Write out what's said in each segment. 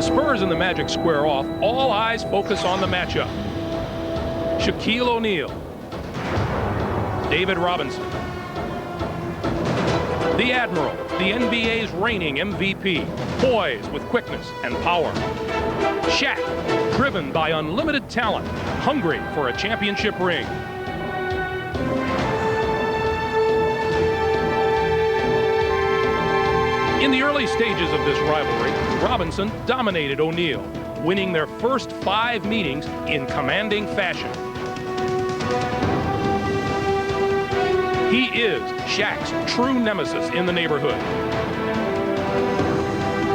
the Spurs and the Magic square off, all eyes focus on the matchup. Shaquille O'Neal, David Robinson, the Admiral, the NBA's reigning MVP, poised with quickness and power. Shaq, driven by unlimited talent, hungry for a championship ring. In the early stages of this rivalry, Robinson dominated O'Neal, winning their first 5 meetings in commanding fashion. He is Shaq's true nemesis in the neighborhood.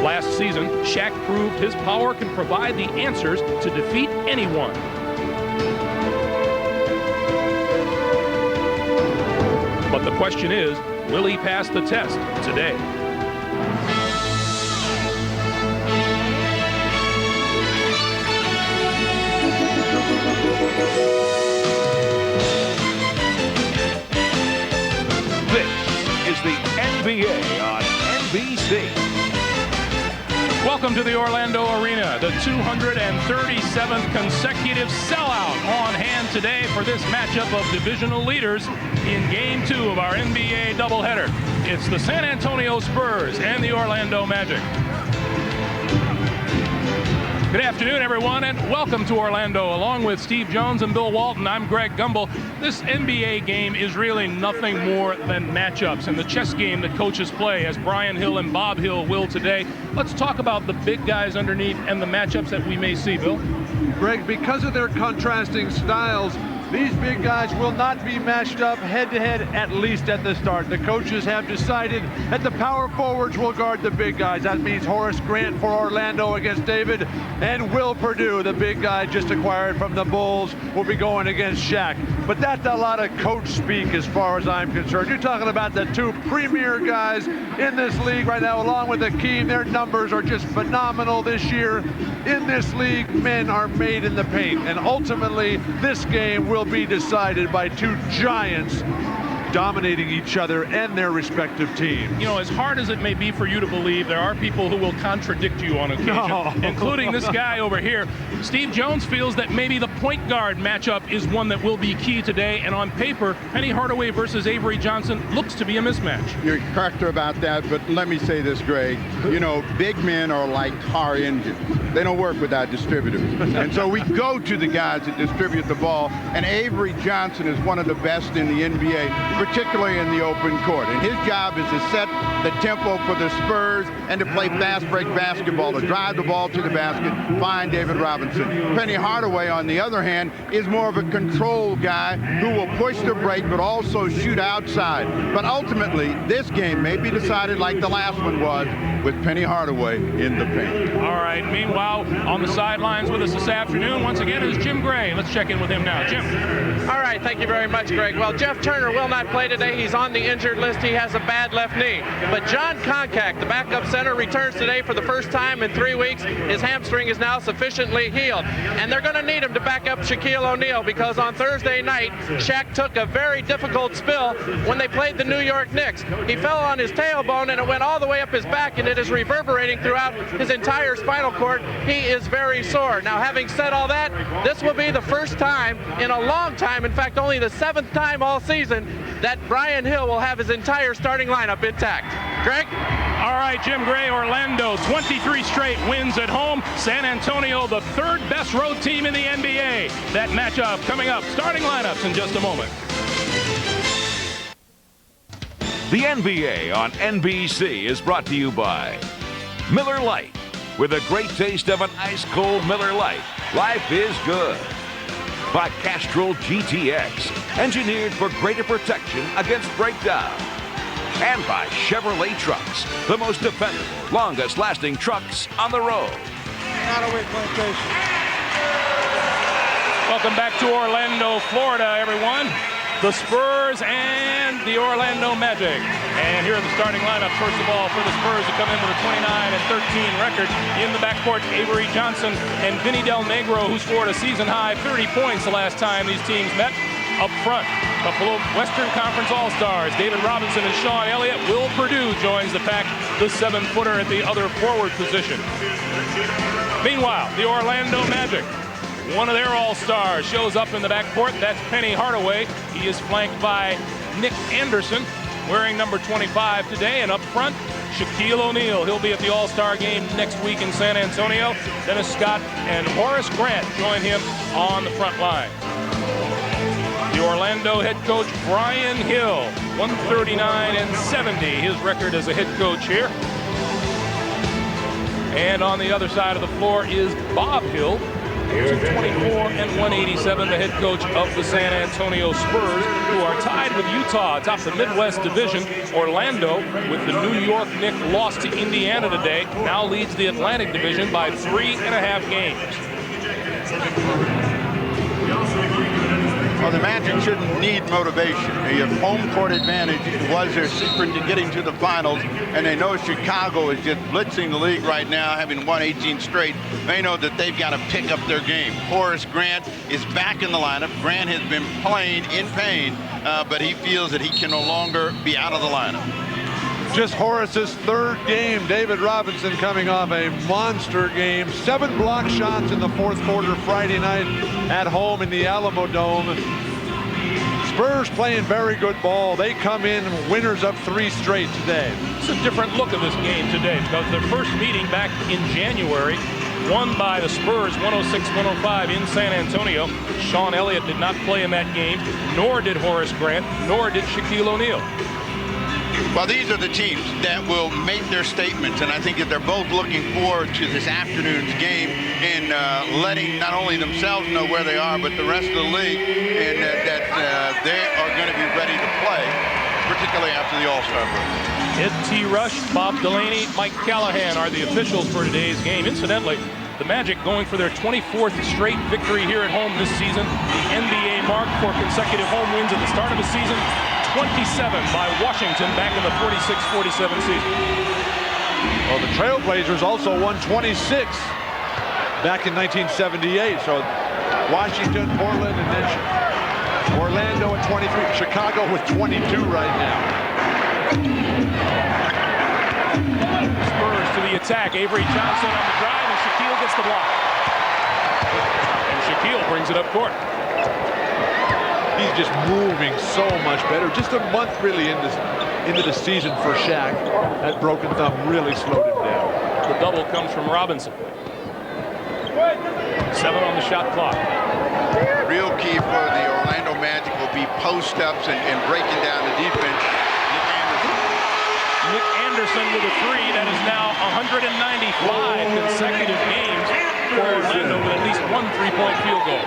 Last season, Shaq proved his power can provide the answers to defeat anyone. But the question is, will he pass the test today? This is the NBA on NBC. Welcome to the Orlando Arena, the 237th consecutive sellout on hand today for this matchup of divisional leaders in Game 2 of our NBA doubleheader. It's the San Antonio Spurs and the Orlando Magic. Good afternoon, everyone, and welcome to Orlando. Along with Steve Jones and Bill Walton, I'm Greg Gumbel. This NBA game is really nothing more than matchups and the chess game that coaches play, as Brian Hill and Bob Hill will today. Let's talk about the big guys underneath and the matchups that we may see, Bill. Greg, because of their contrasting styles, these big guys will not be matched up head-to-head, at least at the start. The coaches have decided that the power forwards will guard the big guys. That means Horace Grant for Orlando against David, and Will Perdue, the big guy just acquired from the Bulls, will be going against Shaq. But that's a lot of coach speak as far as I'm concerned. You're talking about the 2 premier guys in this league right now, along with Akeem. Their numbers are just phenomenal this year. In this league, men are made in the paint, and ultimately, this game will be decided by 2 giants dominating each other and their respective teams. You know, as hard as it may be for you to believe, there are people who will contradict you on occasion, including this guy over here. Steve Jones feels that maybe the point guard matchup is one that will be key today, and on paper, Penny Hardaway versus Avery Johnson looks to be a mismatch. You're correct about that, but let me say this, Greg. You know, big men are like car engines. They don't work without distributors. And so we go to the guys that distribute the ball, and Avery Johnson is one of the best in the NBA, particularly in the open court. And his job is to set the tempo for the Spurs and to play fast break basketball, to drive the ball to the basket, find David Robinson. Penny Hardaway, on the other hand, is more of a control guy who will push the break but also shoot outside. But ultimately, this game may be decided like the last one was, with Penny Hardaway in the paint. All right, meanwhile, on the sidelines with us this afternoon, once again, is Jim Gray. Let's check in with him now. Jim. All right, thank you very much, Greg. Well, Jeff Turner will not play today. He's on the injured list. He has a bad left knee. But John Koncak, the backup center, returns today for the first time in 3 weeks. His hamstring is now sufficiently healed. And they're going to need him to back up Shaquille O'Neal, because on Thursday night, Shaq took a very difficult spill when they played the New York Knicks. He fell on his tailbone, and it went all the way up his back, and it is reverberating throughout his entire spinal cord. He is very sore. Now, having said all that, this will be the first time in a long time, in fact, only the 7th time all season, that Brian Hill will have his entire starting lineup intact. Greg? All right, Jim Gray, Orlando, 23 straight wins at home. San Antonio, the 3rd best road team in the NBA. That matchup coming up. Starting lineups in just a moment. The NBA on NBC is brought to you by Miller Lite. With a great taste of an ice-cold Miller Lite, life is good. By Castrol GTX, engineered for greater protection against breakdown. And by Chevrolet Trucks, the most dependable, longest-lasting trucks on the road. Welcome back to Orlando, Florida, everyone. The Spurs and the Orlando Magic. And here are the starting lineups. First of all, for the Spurs to come in with a 29-13 record. In the backcourt, Avery Johnson and Vinny Del Negro, who scored a season-high 30 points the last time these teams met. Up front, couple of Western Conference All-Stars, David Robinson and Sean Elliott. Will Perdue joins the pack the 7-footer at the other forward position. Meanwhile, the Orlando Magic, one of their all-stars, shows up in the backcourt. That's Penny Hardaway. He is flanked by Nick Anderson, wearing number 25 today. And up front, Shaquille O'Neal. He'll be at the All-Star game next week in San Antonio. Dennis Scott and Horace Grant join him on the front line. The Orlando head coach, Brian Hill, 139-70, his record as a head coach here. And on the other side of the floor is Bob Hill, 224-187, the head coach of the San Antonio Spurs, who are tied with Utah atop the Midwest Division. Orlando, with the New York Knicks loss to Indiana today, now leads the Atlantic Division by 3.5 games. Well, the Magic shouldn't need motivation. They have home court advantage. It was their secret to getting to the finals, and they know Chicago is just blitzing the league right now, having won 18 straight. They know that they've got to pick up their game. Horace Grant is back in the lineup. Grant has been playing in pain, but he feels that he can no longer be out of the lineup. Just Horace's third game. David Robinson coming off a monster game. 7 block shots in the fourth quarter Friday night at home in the Alamo Dome. Spurs playing very good ball. They come in winners of 3 straight today. It's a different look of this game today because their first meeting back in January, won by the Spurs 106-105 in San Antonio. Sean Elliott did not play in that game, nor did Horace Grant, nor did Shaquille O'Neal. Well, these are the teams that will make their statements, and I think that they're both looking forward to this afternoon's game and letting not only themselves know where they are, but the rest of the league, and that they are going to be ready to play, particularly after the All-Star break. Ed T. Rush, Bob Delaney, Mike Callahan are the officials for today's game. Incidentally, the Magic going for their 24th straight victory here at home this season. The NBA mark for consecutive home wins at the start of the season. 27 by Washington back in the 46-47 season. Well, the Trailblazers also won 26 back in 1978. So Washington, Portland, and then Orlando at 23. Chicago with 22 right now. Spurs to the attack. Avery Johnson on the drive, and Shaquille gets the block. And Shaquille brings it up court. He's just moving so much better. Just a month really into the season for Shaq. That broken thumb really slowed him down. The double comes from Robinson. 7 on the shot clock. Real key for the Orlando Magic will be post-ups and breaking down the defense. Nick Anderson with a 3. That is now 195 consecutive games for Orlando with at least 1 3-point field goal.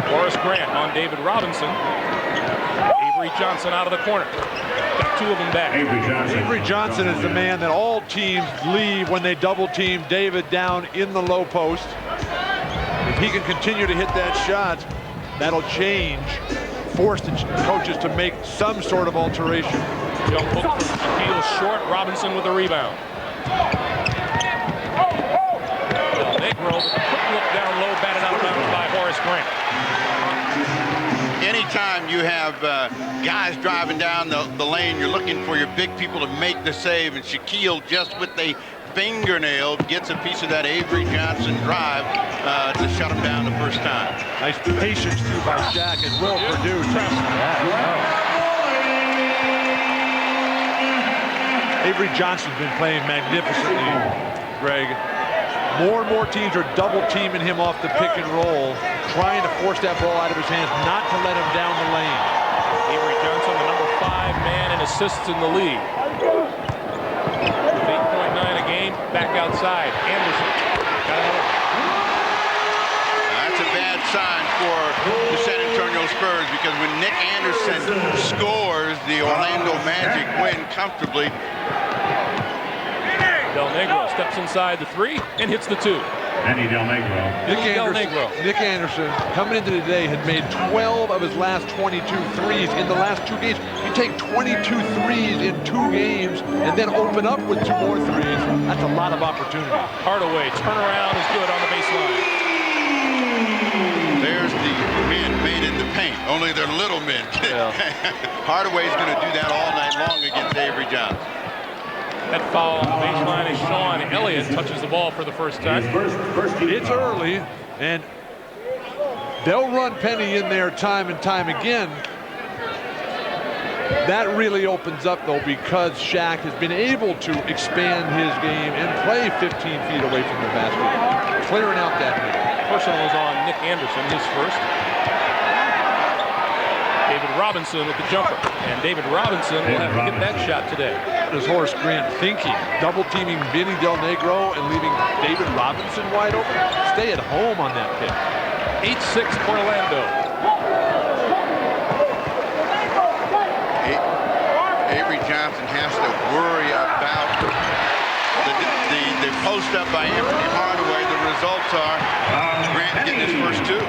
Horace Grant on David Robinson. Avery Johnson out of the corner. Got 2 of them back. Avery Johnson is the man that all teams leave when they double team David down in the low post. If he can continue to hit that shot, that'll change. Force the coaches to make some sort of alteration. Jump hook from Shaquille short. Robinson with a rebound. Del Negro with a quick look down low, batted out of bounds by Horace Grant. Anytime you have guys driving down the lane, you're looking for your big people to make the save, and Shaquille just with a fingernail gets a piece of that Avery Johnson drive to shut him down the first time. Nice patience too by Shaq, and will produce. Avery Johnson's been playing magnificently, Greg. More and more teams are double teaming him off the pick and roll, trying to force that ball out of his hands, not to let him down the lane. Avery Johnson, the number 5 man in assists in the league. 8.9 a game, back outside. Anderson got another. That's a bad sign for the San Antonio Spurs, because when Nick Anderson scores, the Orlando Magic win comfortably. Del Negro steps inside the 3 and hits the 2. Danny Del Negro. Nick Anderson, coming into today, had made 12 of his last 22 threes in the last 2 games. You take 22 threes in 2 games and then open up with 2 more threes. That's a lot of opportunity. Hardaway, turnaround is good on the baseline. There's the man made in the paint. Only they're little men. Yeah. Hardaway's going to do that all night long against Avery Johnson. That foul on the baseline is Sean Elliott touches the ball for the first time. It's early, and they'll run Penny in there time and time again. That really opens up, though, because Shaq has been able to expand his game and play 15 feet away from the basket, clearing out that middle. Personal is on Nick Anderson, his first. David Robinson with the jumper, and David Robinson will have to get that shot today. What is Horace Grant thinking? Double teaming Vinny Del Negro and leaving David Robinson wide open? Stay at home on that pick. 8-6 Orlando. Avery Johnson has to worry about the post up by Anthony Hardaway. The results are Grant getting his first two.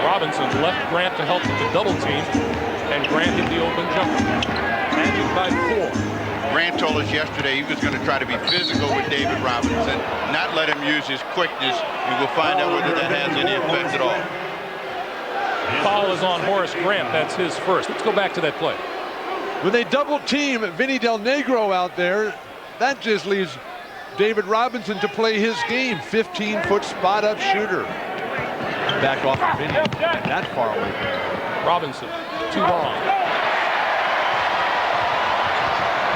Robinson left Grant to help with the double team, and Grant hit the open jumper. Magic by 4. Grant told us yesterday he was going to try to be physical with David Robinson, not let him use his quickness, and we'll find out whether that has any effect at all. Foul is on Horace Grant. That's his first. Let's go back to that play. When they double team Vinny Del Negro out there, that just leaves David Robinson to play his game. 15-foot spot-up shooter. Back off of Vinny, that far away. Robinson, too long.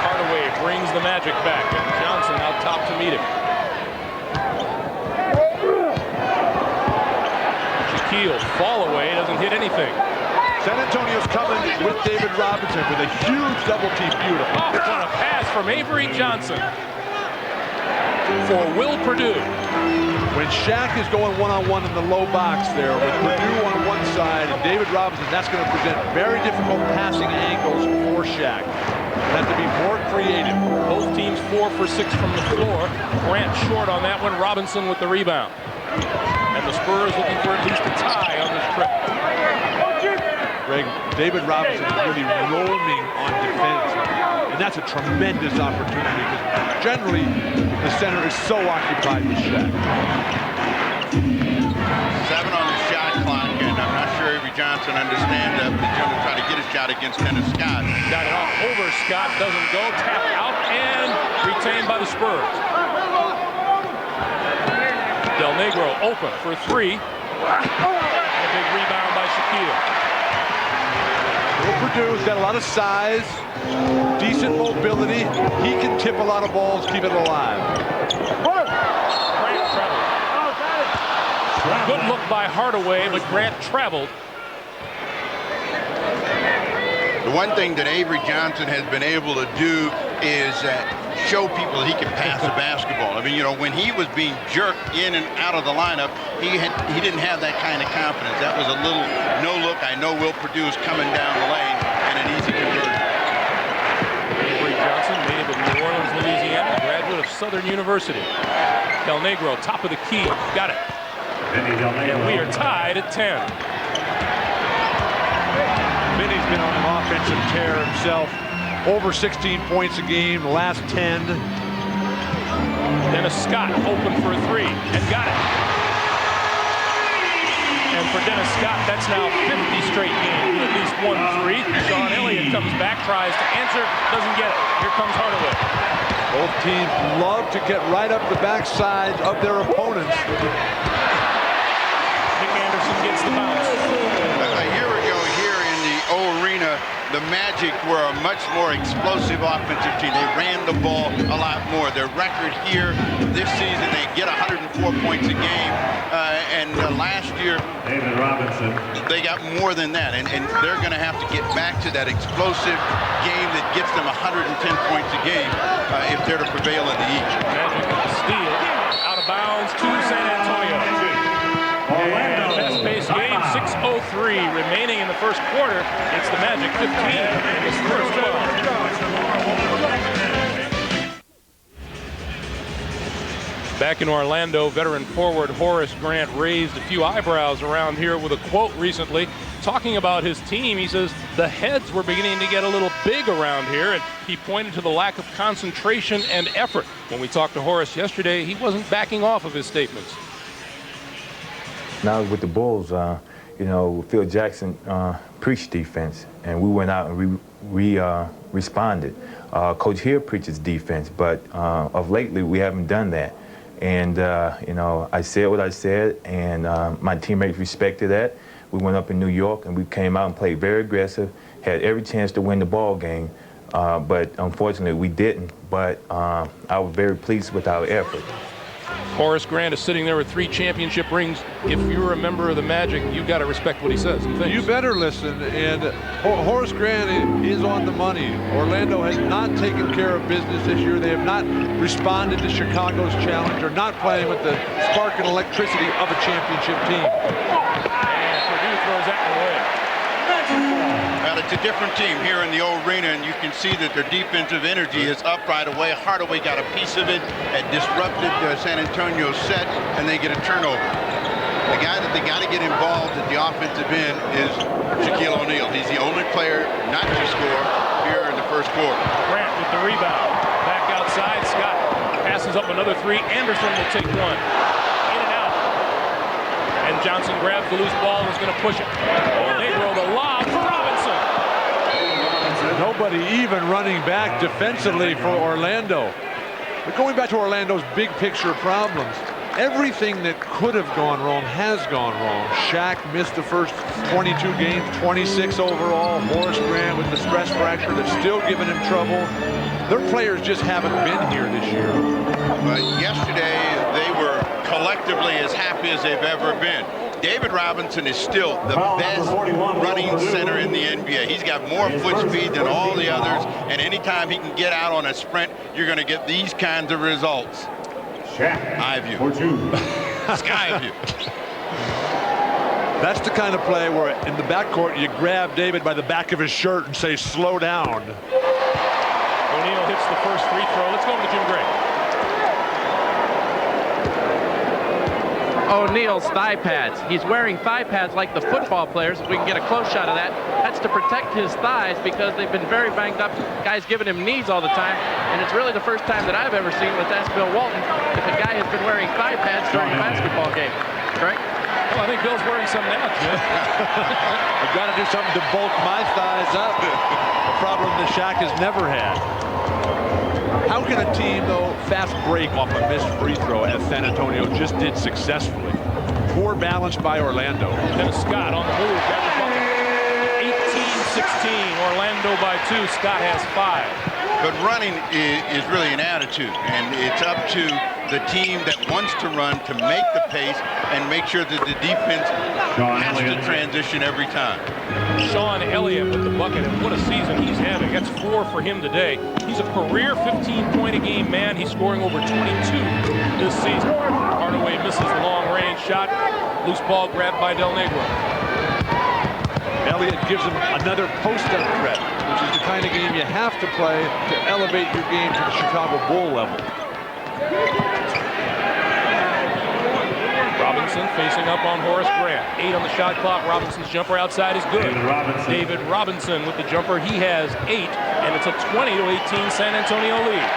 Hardaway brings the Magic back, and Johnson out top to meet him. Shaquille, fall away, doesn't hit anything. San Antonio's coming with David Robinson with a huge double team. Beautiful. Oh, what a pass from Avery Johnson for Will Purdue. When Shaq is going one-on-one in the low box there with Purdue on one side and David Robinson, that's going to present very difficult passing angles for Shaq. Have to be more creative. Both teams 4 for 6 from the floor. Grant short on that one. Robinson with the rebound. And the Spurs looking for at least a tie on this trip. Greg, David Robinson is really roaming on defense. And that's a tremendous opportunity because generally the center is so occupied with Shaq. 7 on the shot clock, and I'm not sure Avery Johnson understands that, but he's going to try to get a shot against Dennis Scott. Got it off over Scott, doesn't go, tapped out and retained by the Spurs. Del Negro open for 3. A big rebound by Shaquille. Will Purdue's got a lot of size, decent mobility. He can tip a lot of balls, keep it alive. Grant traveled. Good look by Hardaway, but Grant traveled. The one thing that Avery Johnson has been able to do is show people that he can pass the basketball. I mean, you know, when he was being jerked in and out of the lineup, he didn't have that kind of confidence. That was a little no look. I know Will Purdue is coming down the lane, and an easy conversion. Avery Johnson, native of New Orleans, Louisiana, graduate of Southern University. Del Negro, top of the key, got it. And we are tied at 10. Vinny's been on an offensive tear himself. Over 16 points a game, the last 10. Dennis Scott open for a 3 and got it. And for Dennis Scott, that's now 50 straight games with at least 1 3. Sean Elliott comes back, tries to answer, doesn't get it. Here comes Hardaway. Both teams love to get right up the backside of their opponents. Nick Anderson gets the bounce. A year ago here in the O Arena, the Magic were a much more explosive offensive team. They ran the ball a lot more. Their record here this season, they get 104 points a game. And last year, David Robinson, they got more than that. And they're going to have to get back to that explosive game that gets them 110 points a game if they're to prevail in the East. Magic with the steal. Out of bounds to San Antonio. Fast-paced game, 6:03 remaining in the first quarter. It's the Magic 15. It's first 12. Back in Orlando, veteran forward Horace Grant raised a few eyebrows around here with a quote recently talking about his team. He says the heads were beginning to get a little big around here, and he pointed to the lack of concentration and effort. When we talked to Horace yesterday, he wasn't backing off of his statements. Now with the Bulls, you know, Phil Jackson preached defense, and we went out and we responded. Coach Hill preaches defense, but of lately we haven't done that. And, you know, I said what I said, and my teammates respected that. We went up in New York, and we came out and played very aggressive, had every chance to win the ball game, but unfortunately we didn't. But I was very pleased with our effort. Horace Grant is sitting there with 3 championship rings. If you're a member of the Magic, you've got to respect what he says and thinks. You better listen. And Horace Grant is on the money. Orlando has not taken care of business this year. They have not responded to Chicago's challenge. They're not playing with the spark and electricity of a championship team. And Purdue throws that one away. Well, it's a different team here in the old arena, and you can see that their defensive energy is up right away. Hardaway got a piece of it and disrupted San Antonio's set, and they get a turnover. The guy that they got to get involved at the offensive end is Shaquille O'Neal. He's the only player not to score here in the first quarter. Grant with the rebound. Back outside, Scott passes up another 3. Anderson will take one. In and out. And Johnson grabs the loose ball and is going to push it. Negro the lob for Robinson. Nobody even running back defensively for Orlando. But going back to Orlando's big picture problems, everything that could have gone wrong has gone wrong. Shaq missed the first 22 games, 26 overall. Horace Grant with the stress fracture that's still giving him trouble. Their players just haven't been here this year. But yesterday, they were collectively as happy as they've ever been. David Robinson is still the best running center in the NBA. He's got more foot speed than all the others, and anytime he can get out on a sprint, you're going to get these kinds of results. Eye view. Sky view. That's the kind of play where in the backcourt you grab David by the back of his shirt and say, slow down. O'Neal hits the first free throw. Let's go to Jim Gray. O'Neal's thigh pads. He's wearing thigh pads like the football players. If we can get a close shot of that, that's to protect his thighs because they've been very banged up. Guys giving him knees all the time, and it's really the first time that I've ever seen, let's ask Bill Walton, if a guy has been wearing thigh pads during a basketball game. Correct? Well, I think Bill's wearing some now, Jim. I've got to do something to bulk my thighs up. A problem that Shaq has never had. How can a team, though, fast break off a missed free throw as San Antonio just did successfully? Poor balance by Orlando. Then Scott on the move. 18-16. Orlando by 2. Scott has 5. But running is really an attitude, and it's up to the team that wants to run to make the pace and make sure that the defense has to transition every time. Sean Elliott with the bucket, and what a season he's having. That's 4 for him today. He's a career 15-point-a-game man. He's scoring over 22 this season. Hardaway misses the long-range shot. Loose ball grabbed by Del Negro. Elliott gives him another post-up threat, which is the kind of game you have to play to elevate your game to the Chicago Bull level. Robinson facing up on Horace Grant. 8 on the shot clock. Robinson's jumper outside is good. David Robinson with the jumper. He has 8, and it's a 20-18 San Antonio lead.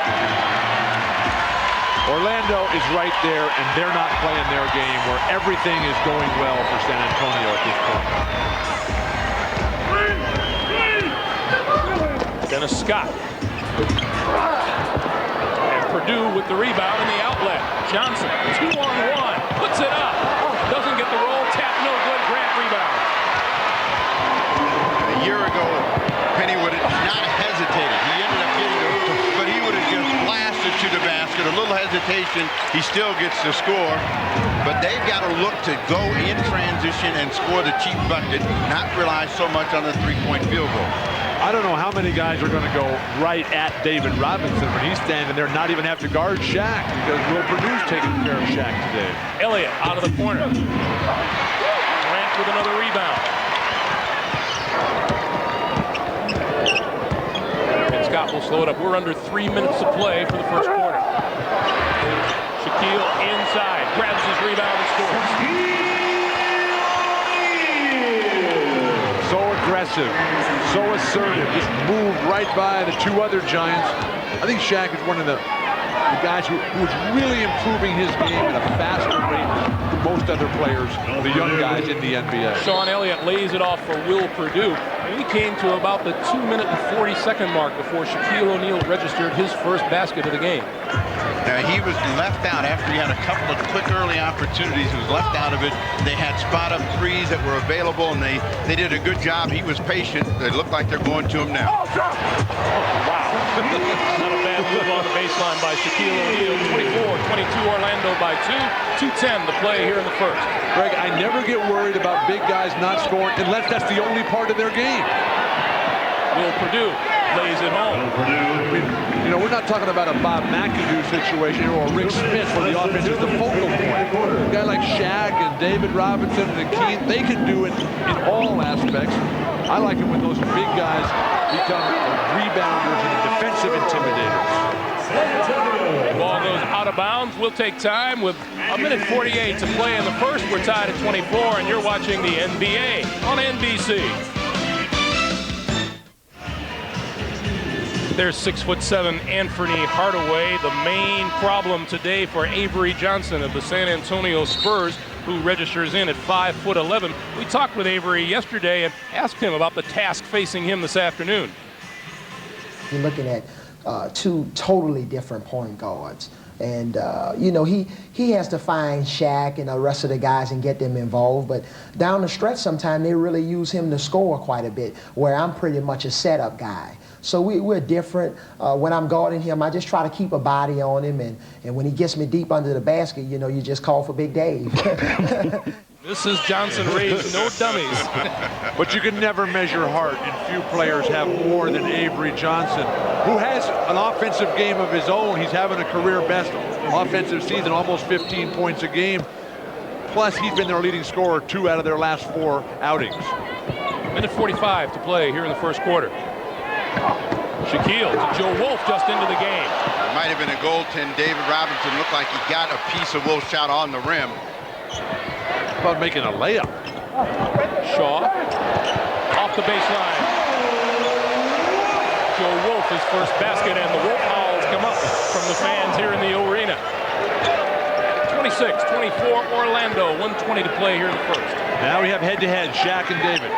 Orlando is right there, and they're not playing their game where everything is going well for San Antonio at this point. Dennis Scott. And Purdue with the rebound and the outlet. Johnson, 2-on-1, puts it up. Doesn't get the roll, tap, no good. Grant rebound. A year ago, Penny would have not hesitated. He ended up getting the hoop, but he would have just blasted to the basket. A little hesitation, he still gets the score. But they've got to look to go in transition and score the cheap bucket, not rely so much on the three-point field goal. I don't know how many guys are going to go right at David Robinson when he's standing there, not even have to guard Shaq, because Will Purdue's taking care of Shaq today. Elliott out of the corner. Grant with another rebound. And Scott will slow it up. We're under 3 minutes to play for the first quarter. Shaquille inside, grabs his rebound and scores. So aggressive, so assertive, just moved right by the 2 other Giants. I think Shaq is one of the the guys who is really improving his game at a faster rate than most other players, the young guys in the NBA. Sean Elliott lays it off for Will Perdue. We came to about the 2-minute and 40-second mark before Shaquille O'Neal registered his first basket of the game. Now, he was left out after he had a couple of quick early opportunities. He was left out of it. They had spot-up threes that were available, and they did a good job. He was patient. They look like they're going to him now. Wow. Not a bad move on the baseline by Shaquille O'Neal. 24-22 Orlando by 2. 2:10 to play here in the first. Greg, I never get worried about big guys not scoring unless that's the only part of their game. Will Perdue lays it home. I mean, you know, we're not talking about a Bob McAdoo situation or a Rick Smith where the offense is the focal point. A guy like Shaq and David Robinson and Keith, they can do it in all aspects. I like it when those big guys become rebounders and defensive intimidators. Ball goes out of bounds. We'll take time with 1:48 to play in the first. We're tied at 24, and you're watching the NBA on NBC. There's 6'7" Anthony Hardaway. The main problem today for Avery Johnson of the San Antonio Spurs, who registers in at 5'11". We talked with Avery yesterday and asked him about the task facing him this afternoon. You're looking at two totally different point guards. And, you know, he has to find Shaq and the rest of the guys and get them involved. But down the stretch, sometimes they really use him to score quite a bit, where I'm pretty much a setup guy. So we're different. When I'm guarding him, I just try to keep a body on him. And when he gets me deep under the basket, you know, you just call for Big Dave. This is Johnson raised no dummies. But you can never measure heart, and few players have more than Avery Johnson, who has an offensive game of his own. He's having a career best offensive season, almost 15 points a game. Plus, he's been their leading scorer 2 out of their last 4 outings. 1:45 to play here in the first quarter. Shaquille to Joe Wolf just into the game. It might have been a goaltend. David Robinson looked like he got a piece of Wolf's shot on the rim. How about making a layup? Shaw off the baseline. Joe Wolf, his first basket, and the Wolf howls come up from the fans here in the arena. 26-24 Orlando, 1:20 to play here in the first. Now we have head-to-head, Shaq and David.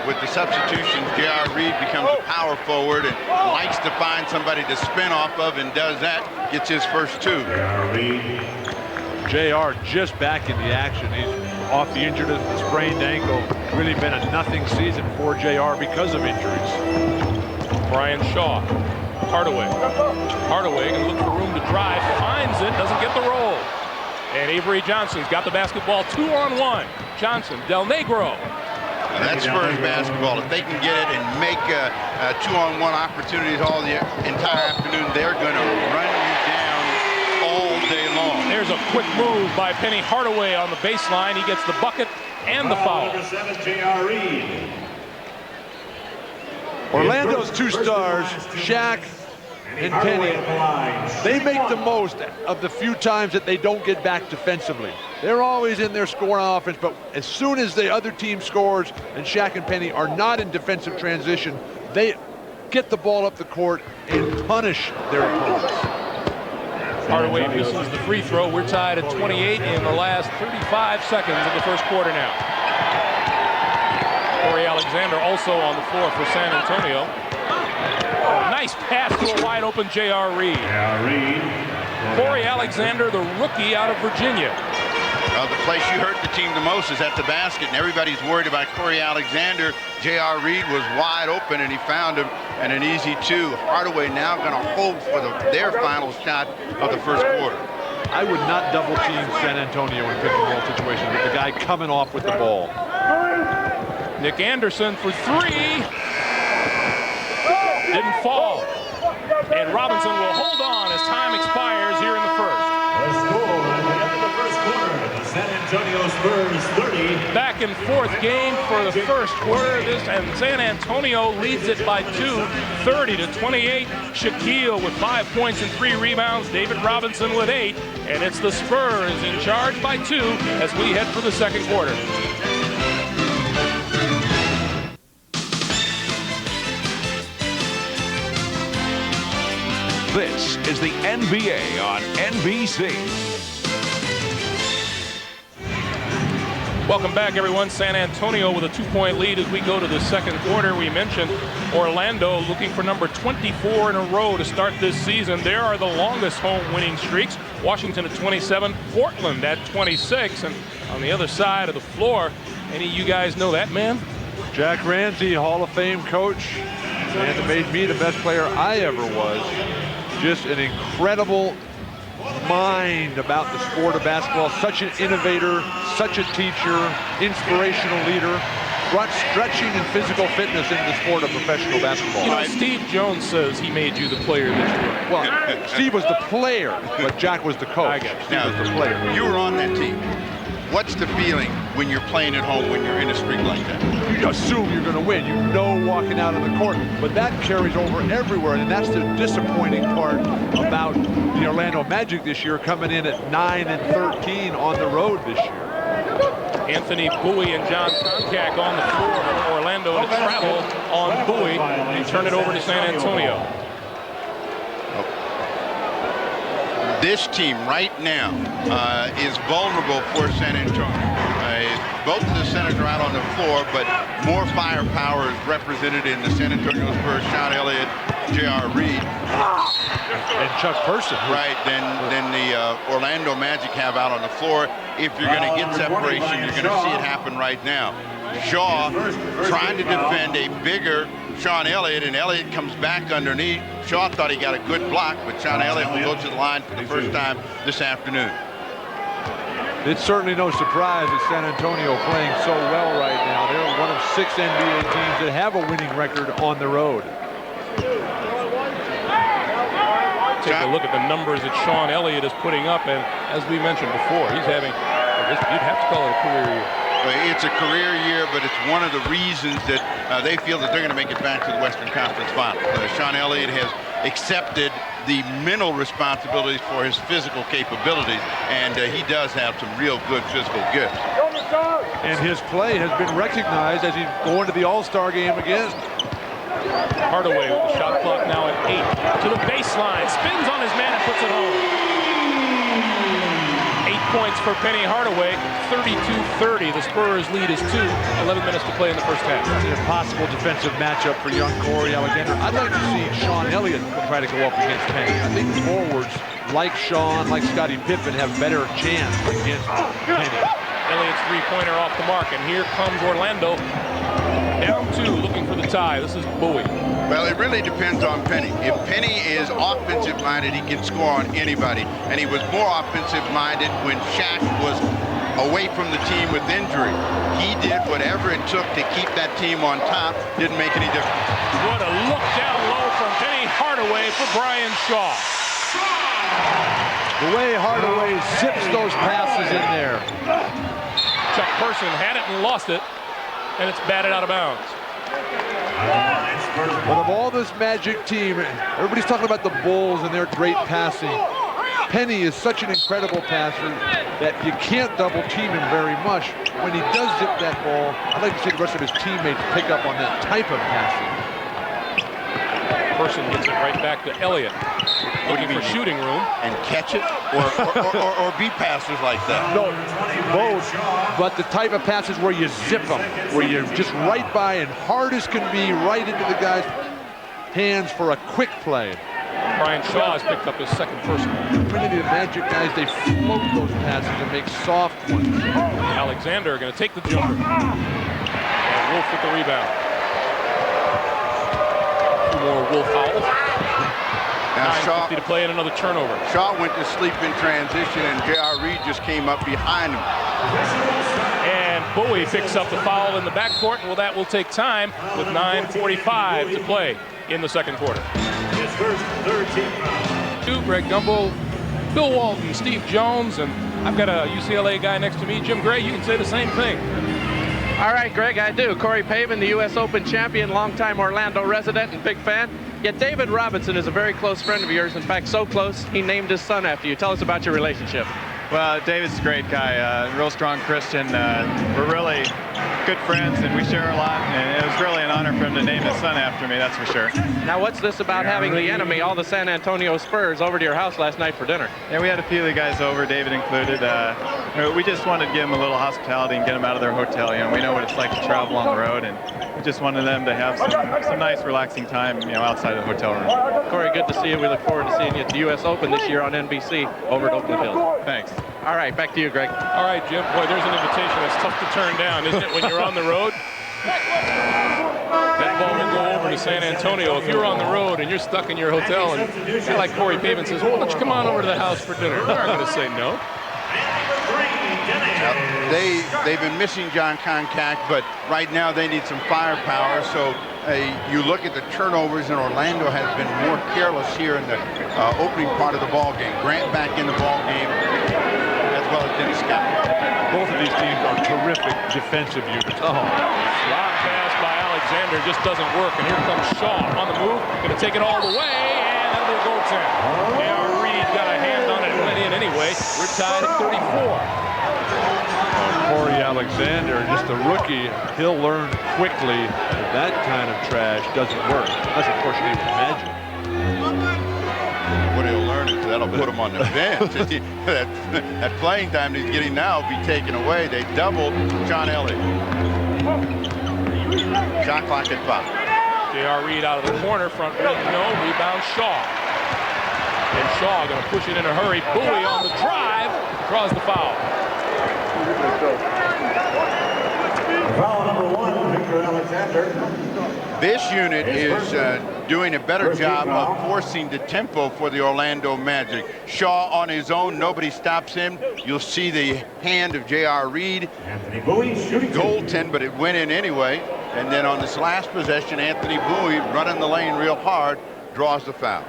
With the substitutions, J.R. Reed becomes a power forward and likes to find somebody to spin off of, and does that, gets his first 2. J.R. just back in the action. He's off the injured sprained ankle. Really been a nothing season for J.R. because of injuries. Brian Shaw, Hardaway. Hardaway can look for room to drive, finds it, doesn't get the roll. And Avery Johnson's got the basketball 2-on-1. Johnson, Del Negro. That's Spurs basketball. If they can get it and make 2-on-1 opportunities all the entire afternoon, they're going to run you down all day long. There's a quick move by Penny Hardaway on the baseline. He gets the bucket and the foul. Orlando's 2 stars, Shaq and Penny, they make the most of the few times that they don't get back defensively. They're always in there scoring on offense, but as soon as the other team scores and Shaq and Penny are not in defensive transition, they get the ball up the court and punish their opponents. Hardaway misses the free throw. We're tied at 28 in the last 35 seconds of the first quarter now. Corey Alexander also on the floor for San Antonio. Nice pass to a wide open J.R. Reed. Corey Alexander, the rookie out of Virginia. Well, the place you hurt the team the most is at the basket, and everybody's worried about Corey Alexander. J.R. Reed was wide open, and he found him, and an easy 2. Hardaway now going to hold for their final shot of the first quarter. I would not double team San Antonio in pick and roll situations with the guy coming off with the ball. Nick Anderson for 3. Didn't fall. And Robinson will hold on as time expires here in the first. The score at the end of the first quarter, the San Antonio Spurs 30. Back and forth game for the first quarter. And San Antonio leads it by 2, 30-28. Shaquille with 5 points and 3 rebounds. David Robinson with 8. And it's the Spurs in charge by 2 as we head for the second quarter. This is the NBA on NBC. Welcome back, everyone. San Antonio with a 2-point lead as we go to the second quarter. We mentioned Orlando looking for number 24 in a row to start this season. There are the longest home winning streaks. Washington at 27, Portland at 26. And on the other side of the floor, any of you guys know that man? Jack Ramsey, Hall of Fame coach, and it made me the best player I ever was. Just an incredible mind about the sport of basketball. Such an innovator, such a teacher, inspirational leader. Brought stretching and physical fitness into the sport of professional basketball. You know, Steve Jones says he made you the player that you were. Well, Steve was the player, but Jack was the coach. I get it. Steve was the player. You were on that team. What's the feeling when you're playing at home, when you're in a streak like that? You assume you're going to win. You know walking out on the court. But that carries over everywhere, and that's the disappointing part about the Orlando Magic this year, coming in at 9-13 on the road this year. Anthony Bowie and John Koncak on the floor for Orlando to travel on Bowie and turn it over to San Antonio. This team right now is vulnerable for San Antonio. Both of the centers are out on the floor, but more firepower is represented in the San Antonio Spurs, Sean Elliott, J.R. Reed, and Chuck Person. Right, then the Orlando Magic have out on the floor. If you're going to get separation, you're going to see it happen right now. Shaw trying to defend a bigger Sean Elliott, and Elliott comes back underneath. Shaw thought he got a good block, but Sean Elliott will go to the line for the first time this afternoon. It's certainly no surprise that San Antonio playing so well right now. They're one of 6 NBA teams that have a winning record on the road. Take a look at the numbers that Sean Elliott is putting up, and as we mentioned before, he's having, you'd have to call it a career year. It's a career year, but it's one of the reasons that they feel that they're going to make it back to the Western Conference Finals. Sean Elliott has accepted the mental responsibilities for his physical capabilities, and he does have some real good physical gifts. And his play has been recognized as he's going to the All-Star game again. Hardaway with the shot clock now at 8. To the baseline, spins on his man and puts it home. 8 points for Penny Hardaway, 32-30. The Spurs lead is 2, 11 minutes to play in the first half. An impossible defensive matchup for young Corey Alexander. I'd like to see Sean Elliott try to go up against Penny. I think forwards like Sean, like Scottie Pippen, have better chance against Penny. Elliott's three-pointer off the mark, and here comes Orlando. Down 2, looking for the tie. This is Bowie. Well, it really depends on Penny. If Penny is offensive-minded, he can score on anybody. And he was more offensive-minded when Shaq was away from the team with injury. He did whatever it took to keep that team on top. Didn't make any difference. What a look down low from Penny Hardaway for Brian Shaw. The way Hardaway zips those passes in there. Chuck Person had it and lost it, and it's batted out of bounds. But of all this Magic team, everybody's talking about the Bulls and their great passing. Penny is such an incredible passer that you can't double team him very much. When he does zip that ball, I'd like to see the rest of his teammates pick up on that type of passing. Person gets it right back to Elliott. Looking for shooting room. And catch it or be passers like that? No, both. But the type of passes where you zip them, where you're just right by and hard as can be right into the guy's hands for a quick play. Brian Shaw has picked up his second personal. Many of the Magic guys, they float those passes and make soft ones. Alexander going to take the jumper. And Wolf with the rebound. Two more Wolf fouls. Now Shaw, 9:50 to play and another turnover. Shaw went to sleep in transition, and J.R. Reed just came up behind him. And Bowie picks up the foul in the backcourt. Well, that will take time with 9:45 to play in the second quarter. Greg Gumbel, Bill Walton, Steve Jones, and I've got a UCLA guy next to me, Jim Gray. You can say the same thing. All right, Greg, I do. Corey Pavin, the U.S. Open champion, longtime Orlando resident and big fan. Yet David Robinson is a very close friend of yours. In fact, so close, he named his son after you. Tell us about your relationship. Well, David's a great guy, real strong Christian. We're really good friends, and we share a lot, and it was really an honor for him to name his son after me, that's for sure. Now, what's this about having the enemy, all the San Antonio Spurs, over to your house last night for dinner? Yeah, we had a few of the guys over, David included. We just wanted to give them a little hospitality and get them out of their hotel. You know, we know what it's like to travel on the road, and we just wanted them to have some nice, relaxing time, you know, outside of the hotel room. Corey, good to see you. We look forward to seeing you at the U.S. Open this year on NBC over at Oakland Hills. Thanks. All right, back to you, Greg. All right, Jim. Boy, there's an invitation that's tough to turn down, isn't it, when you're on the road? That ball will go over to San Antonio. If you're on the road and you're stuck in your hotel and you're like Corey Pavin says, well, why don't you come on over to the house for dinner? They're not going to say no. They've been missing John Concact, but right now they need some firepower. So you look at the turnovers, and Orlando has been more careless here in the opening part of the ball game. Grant back in the ball game, as well as Dennis Scott. Both of these teams are terrific defensive units. Lob pass by Alexander just doesn't work, and here comes Shaw on the move, going to take it all the way, and that'll be a goaltend. J.R. Reed got a hand on it and went in anyway. We're tied at 34. Corey Alexander, just a rookie, he'll learn quickly that kind of trash doesn't work. Unless, of course, you even imagine. What he'll learn is that'll put him on the bench. that playing time he's getting now will be taken away. They doubled John Elliott. Shot clock at 5. J.R. Reed out of the corner, front rim, no, rebound Shaw. And Shaw going to push it in a hurry. Bowie on the drive, draws the foul. Foul number 1, Victor Alexander. This unit is doing a better job of forcing the tempo for the Orlando Magic. Shaw on his own, nobody stops him. You'll see the hand of J.R. Reed. Anthony Bowie shooting. Goaltend, but it went in anyway. And then on this last possession, Anthony Bowie running the lane real hard, draws the foul.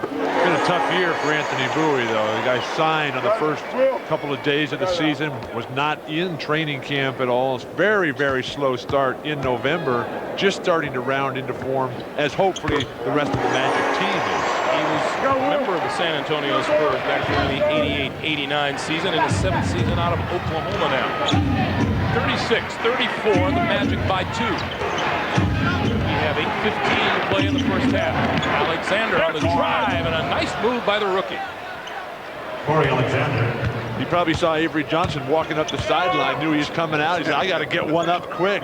It's been a tough year for Anthony Bowie, though. The guy signed on the first couple of days of the season, was not in training camp at all. It's very, very slow start in November, just starting to round into form, as hopefully the rest of the Magic team is. He was a member of the San Antonio Spurs back during the 88-89 season, and his 7th season out of Oklahoma now. 36-34, the Magic by 2. We have 8:15 to play in the first half. Alexander on the drive, and a nice move by the rookie. Corey Alexander. He probably saw Avery Johnson walking up the sideline, knew he was coming out. He said, I got to get one up quick,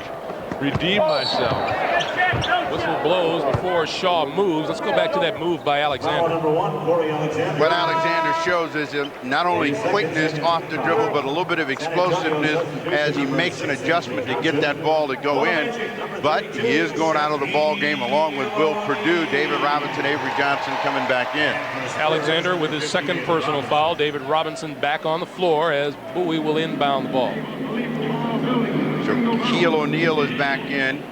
redeem myself. Whistle blows before Shaw moves. Let's go back to that move by Alexander. Number 1, Corey Alexander. What Alexander shows is not only quickness off the dribble, but a little bit of explosiveness as he makes an adjustment to get that ball to go in. But he is going out of the ball game along with Will Perdue, David Robinson, Avery Johnson coming back in. Alexander with his 2nd personal foul. David Robinson back on the floor as Bowie will inbound the ball. So Keel O'Neal is back in.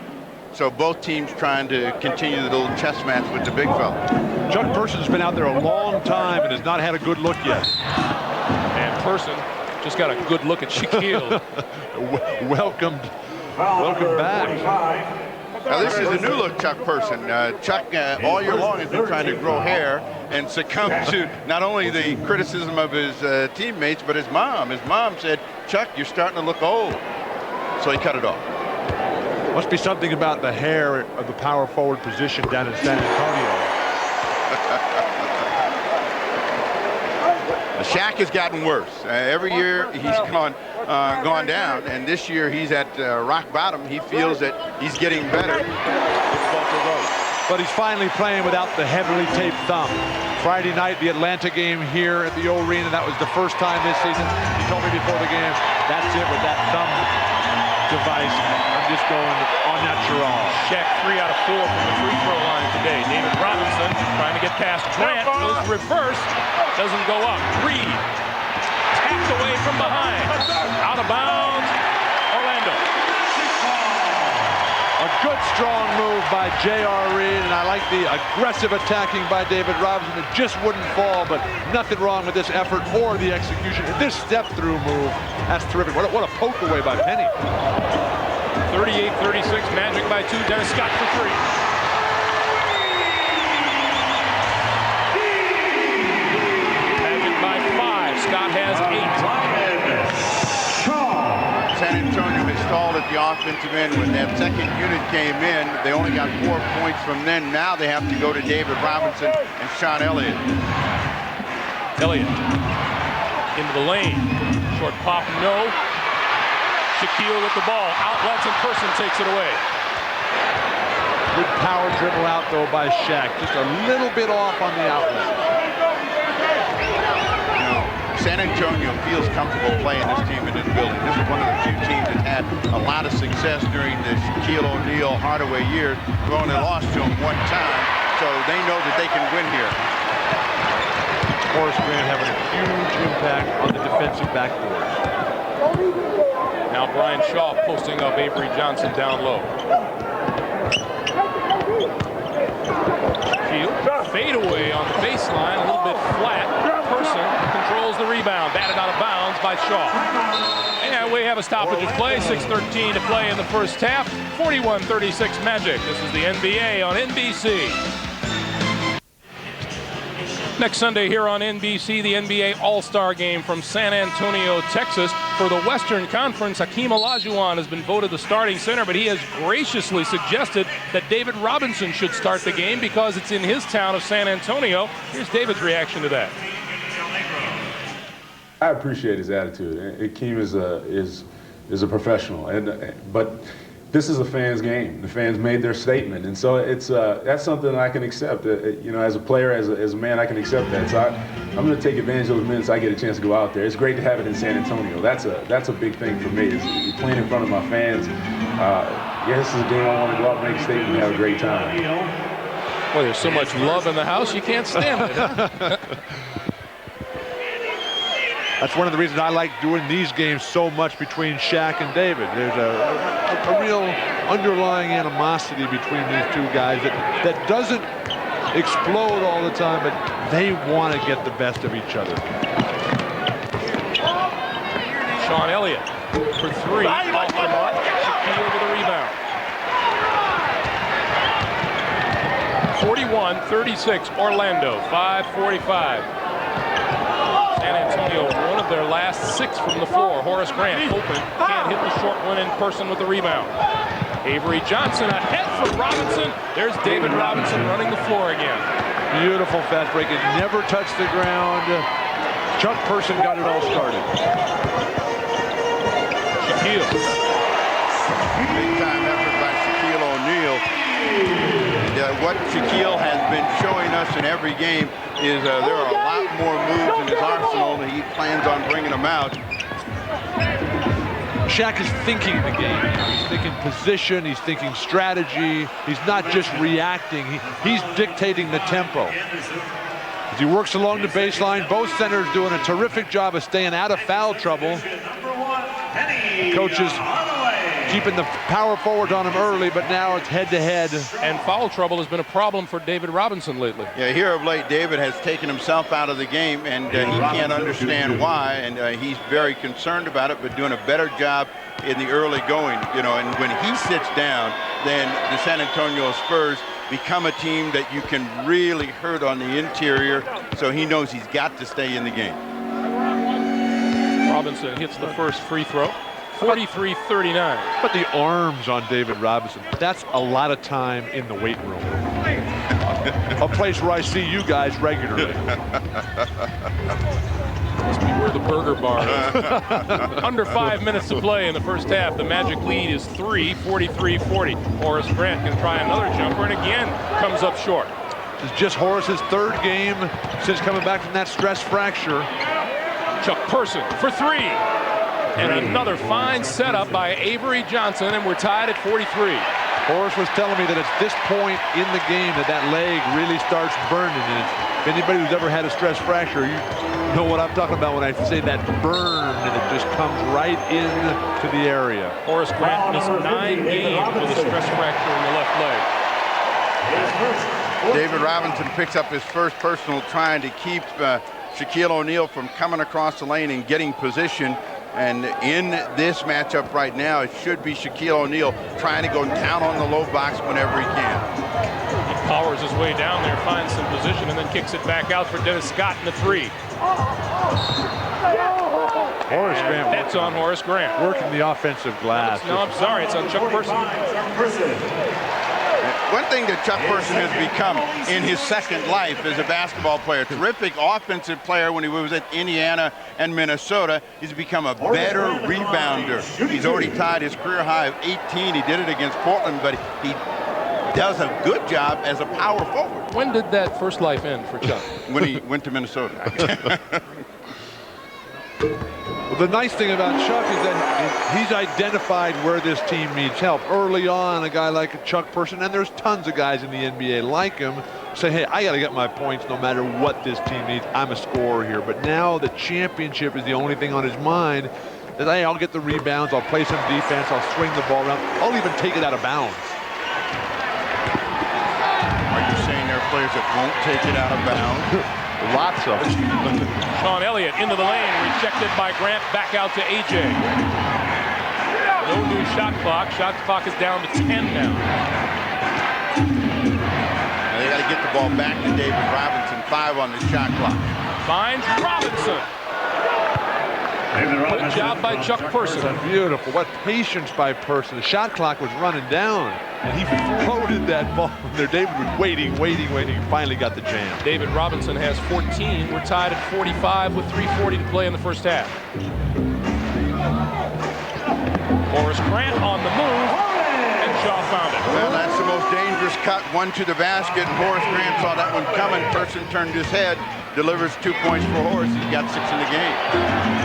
So both teams trying to continue the little chess match with the big fella. Chuck Person's been out there a long time and has not had a good look yet. And Person just got a good look at Shaquille. Welcome back. Now this is a new look Chuck Person. Chuck all year long has been trying to grow hair and succumb to not only the criticism of his teammates, but his mom. His mom said, Chuck, you're starting to look old. So he cut it off. Must be something about the hair of the power forward position down in San Antonio. Shaq has gotten worse. Every year he's gone down, and this year he's at rock bottom. He feels that he's getting better. But he's finally playing without the heavily taped thumb. Friday night, the Atlanta game here at the O-Arena, that was the first time this season. He told me before the game, that's it with that thumb device. I'm just going en natural. Shaq 3 out of 4 from the free throw line today. David Robinson trying to get past Grant. Goes reverse. Doesn't go up. Reed tapped away from behind. Out of bounds. Orlando. A good strong move by J.R. Reed, and I like the aggressive attacking by David Robinson. It just wouldn't fall, but nothing wrong with this effort or the execution. And this step-through move, that's terrific. What a poke away by Penny. 38-36, Magic by 2. Dennis Scott for 3. Magic by 5. Scott has 8. San Antonio has stalled at the offensive end. When that second unit came in, they only got 4 points from then. Now they have to go to David Robinson and Sean Elliott. Elliott into the lane. Short pop, no. Shaquille with the ball. Outlets and Person takes it away. Good power dribble out, though, by Shaq. Just a little bit off on the outlet. You know, San Antonio feels comfortable playing this team in this building. This is one of the few teams that had a lot of success during the Shaquille O'Neal, Hardaway years. We've only lost to them one time, so they know that they can win here. Horace Grant having a huge impact on the defensive backboard. Now Brian Shaw posting up Avery Johnson down low. Fade away on the baseline, a little bit flat. Person controls the rebound, batted out of bounds by Shaw. And we have a stoppage of play, 6:13 to play in the first half. 41-36 Magic. This is the NBA on NBC. Next Sunday here on NBC, the NBA All-Star Game from San Antonio, Texas. For the Western Conference, Hakeem Olajuwon has been voted the starting center, but he has graciously suggested that David Robinson should start the game because it's in his town of San Antonio. Here's David's reaction to that. I appreciate his attitude. Hakeem is a professional, but this is a fan's game. The fans made their statement, and so it's that's something I can accept. You know, as a player, as a man, I can accept that. So I'm going to take advantage of those minutes I get a chance to go out there. It's great to have it in San Antonio. That's a big thing for me. Is playing in front of my fans. Yeah, this is a game I want to go out and make a statement and have a great time. Well, there's so much love in the house, you can't stand it. Huh? That's one of the reasons I like doing these games so much between Shaq and David. There's a real underlying animosity between these two guys that doesn't explode all the time, but they want to get the best of each other. Sean Elliott for three. Off the mark. Shaquille with a rebound. 41-36 Orlando. 5:45. San Antonio, one of their last 6 from the floor. Horace Grant open, can't hit the short one in Person with the rebound. Avery Johnson ahead for Robinson. There's David Robinson running the floor again. Beautiful fast break. It never touched the ground. Chuck Person got it all started. Shaquille. Big time effort by Shaquille O'Neal. What Shaquille has been showing us in every game is there are a lot more moves in his arsenal, and he plans on bringing them out. Shaq is thinking the game. He's thinking position, he's thinking strategy. He's not just reacting, he's dictating the tempo. As he works along the baseline, both centers doing a terrific job of staying out of foul trouble. Coaches keeping the power forwards on him early, but now it's head-to-head. And foul trouble has been a problem for David Robinson lately. Yeah, here of late, David has taken himself out of the game, and he can't understand why, and he's very concerned about it, but doing a better job in the early going. You know, and when he sits down, then the San Antonio Spurs become a team that you can really hurt on the interior, so he knows he's got to stay in the game. Robinson hits the first free throw. 43-39. But the arms on David Robinson, that's a lot of time in the weight room. A place where I see you guys regularly. Must be where the burger bar is. Under 5 minutes to play in the first half. The Magic lead is 3, 43-40. Horace Grant can try another jumper and again comes up short. This is just Horace's 3rd game since coming back from that stress fracture. Chuck Person for 3. And another fine setup by Avery Johnson, and we're tied at 43. Horace was telling me that it's this point in the game that leg really starts burning. And if anybody who's ever had a stress fracture, you know what I'm talking about when I say that burn, and it just comes right into the area. Horace Grant missed 9 games with a stress fracture in the left leg. David Robinson picks up his first personal, trying to keep Shaquille O'Neal from coming across the lane and getting position. And in this matchup right now, it should be Shaquille O'Neal trying to go down on the low box whenever he can. He powers his way down there, finds some position, and then kicks it back out for Dennis Scott in the 3. Horace Grant. That's on Horace Grant. Working the offensive glass. No, I'm sorry. It's on Chuck Person. One thing that Chuck Person has become in his second life as a basketball player, terrific offensive player when he was at Indiana and Minnesota. He's become a better rebounder. He's already tied his career high of 18. He did it against Portland, but he does a good job as a power forward. When did that first life end for Chuck? When he went to Minnesota. Well, the nice thing about Chuck is that he's identified where this team needs help. Early on, a guy like a Chuck Person, and there's tons of guys in the NBA like him, say, hey, I got to get my points no matter what this team needs. I'm a scorer here. But now the championship is the only thing on his mind. That, hey, I'll get the rebounds, I'll play some defense, I'll swing the ball around, I'll even take it out of bounds. Are you saying there are players that won't take it out of bounds? Lots of them. Sean Elliott into the lane, rejected by Grant, back out to AJ. No new shot clock. Shot clock is down to 10 now. Now they got to get the ball back to David Robinson. 5 on the shot clock. Finds Robinson. Good job by Chuck Person. Beautiful. What patience by Person. The shot clock was running down, and he floated that ball there. David was waiting, finally got the jam. David Robinson has 14. We're tied at 45 with 3:40 to play in the first half. Horace Grant on the move, and Shaw found it. Well, that's the most dangerous cut. One to the basket, and Horace Grant saw that one coming. Person turned his head, delivers 2 points for Horace. He's got 6 in the game.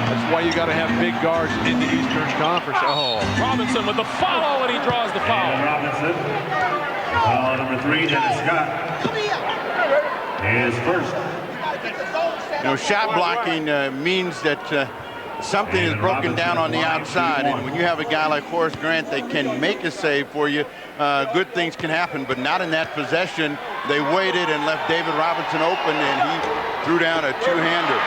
That's why you got to have big guards in the Eastern Conference. Oh, Robinson with the foul, and he draws the foul. Robinson. Foul number 3, Dennis Scott. His first. You know, shot blocking means that something is broken down on the outside, and when you have a guy like Horace Grant that can make a save for you, good things can happen, but not in that possession. They waited and left David Robinson open, and he threw down a two-hander.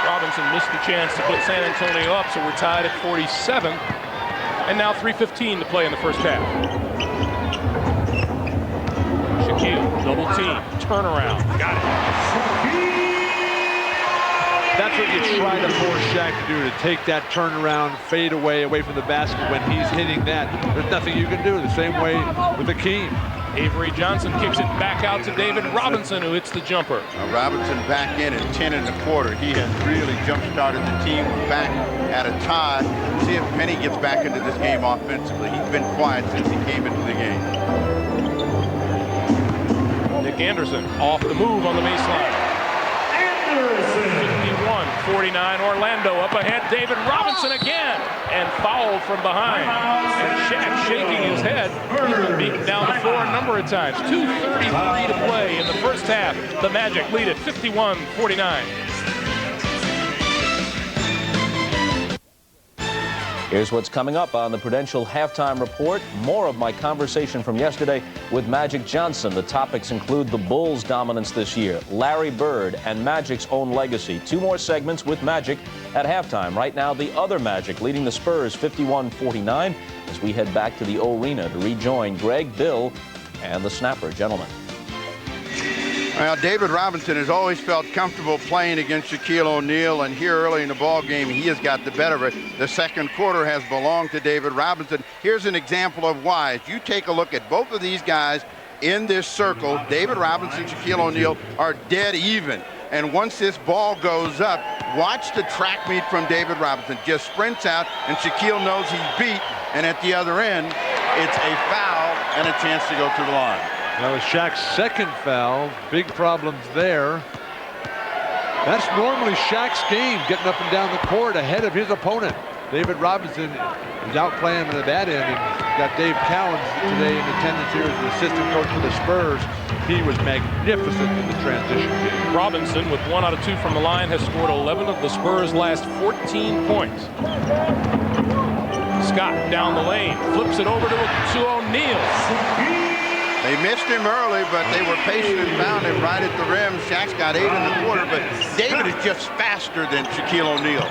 Robinson missed the chance to put San Antonio up, so we're tied at 47. And now 3:15 to play in the first half. Shaquille, double team, turnaround, got it. That's what you try to force Shaq to do, to take that turnaround, fade away from the basket. When he's hitting that, there's nothing you can do. The same way with Akeem. Avery Johnson kicks it back out to David Robinson, who hits the jumper. Robinson back in at 10 1/4. He has really jump-started the team. We're back at a tie. See if Penny gets back into this game offensively. He's been quiet since he came into the game. Nick Anderson off the move on the baseline. 51-49 Orlando. Up ahead, David Robinson again, and fouled from behind. And Shaq shaking his head. He's been beaten down the floor a number of times. 2:33 to play in the first half. The Magic lead at 51-49. Here's what's coming up on the Prudential Halftime Report. More of my conversation from yesterday with Magic Johnson. The topics include the Bulls' dominance this year, Larry Bird, and Magic's own legacy. 2 more segments with Magic at halftime. Right now, the other Magic leading the Spurs 51-49 as we head back to the O-Arena to rejoin Greg, Bill, and the Snapper. Gentlemen. Well, David Robinson has always felt comfortable playing against Shaquille O'Neal, and here early in the ball game, he has got the better of it. The second quarter has belonged to David Robinson. Here's an example of why. As you take a look at both of these guys in this circle, David Robinson and Shaquille O'Neal are dead even. And once this ball goes up, watch the track meet from David Robinson. Just sprints out, and Shaquille knows he's beat, and at the other end, it's a foul and a chance to go to the line. That was Shaq's second foul. Big problems there. That's normally Shaq's game, getting up and down the court ahead of his opponent. David Robinson is outplaying him at that end, and got Dave Cowens today in attendance here as the assistant coach for the Spurs. He was magnificent in the transition game. Robinson, with 1 out of 2 from the line, has scored 11 of the Spurs' last 14 points. Scott down the lane, flips it over to O'Neal. They missed him early, but they were patient and found him right at the rim. Shaq's got 8 1/4, but David is just faster than Shaquille O'Neal.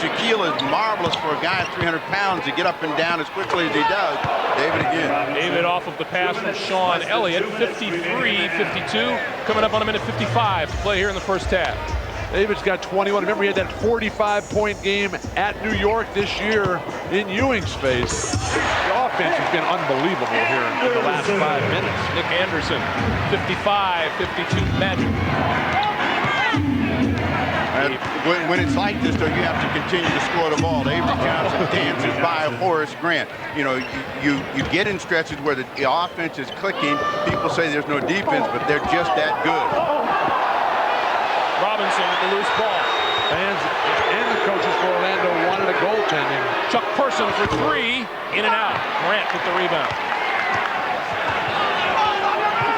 Shaquille is marvelous for a guy at 300 pounds to get up and down as quickly as he does. David again. David off of the pass from Sean Elliott, 53-52. Coming up on a minute 55 to play here in the first half. David's got 21. Remember, he had that 45-point game at New York this year in Ewing's face. The offense has been unbelievable here in the last 5 minutes. Nick Anderson, 55, 52 Magic. When it's like this, though, you have to continue to score the ball. Avery Johnson dances by Horace Grant. You know, you get in stretches where the offense is clicking. People say there's no defense, but they're just that good. Robinson with the loose ball. Fans and the coaches for Orlando wanted a goaltending. Chuck Person for 3, in and out. Grant with the rebound.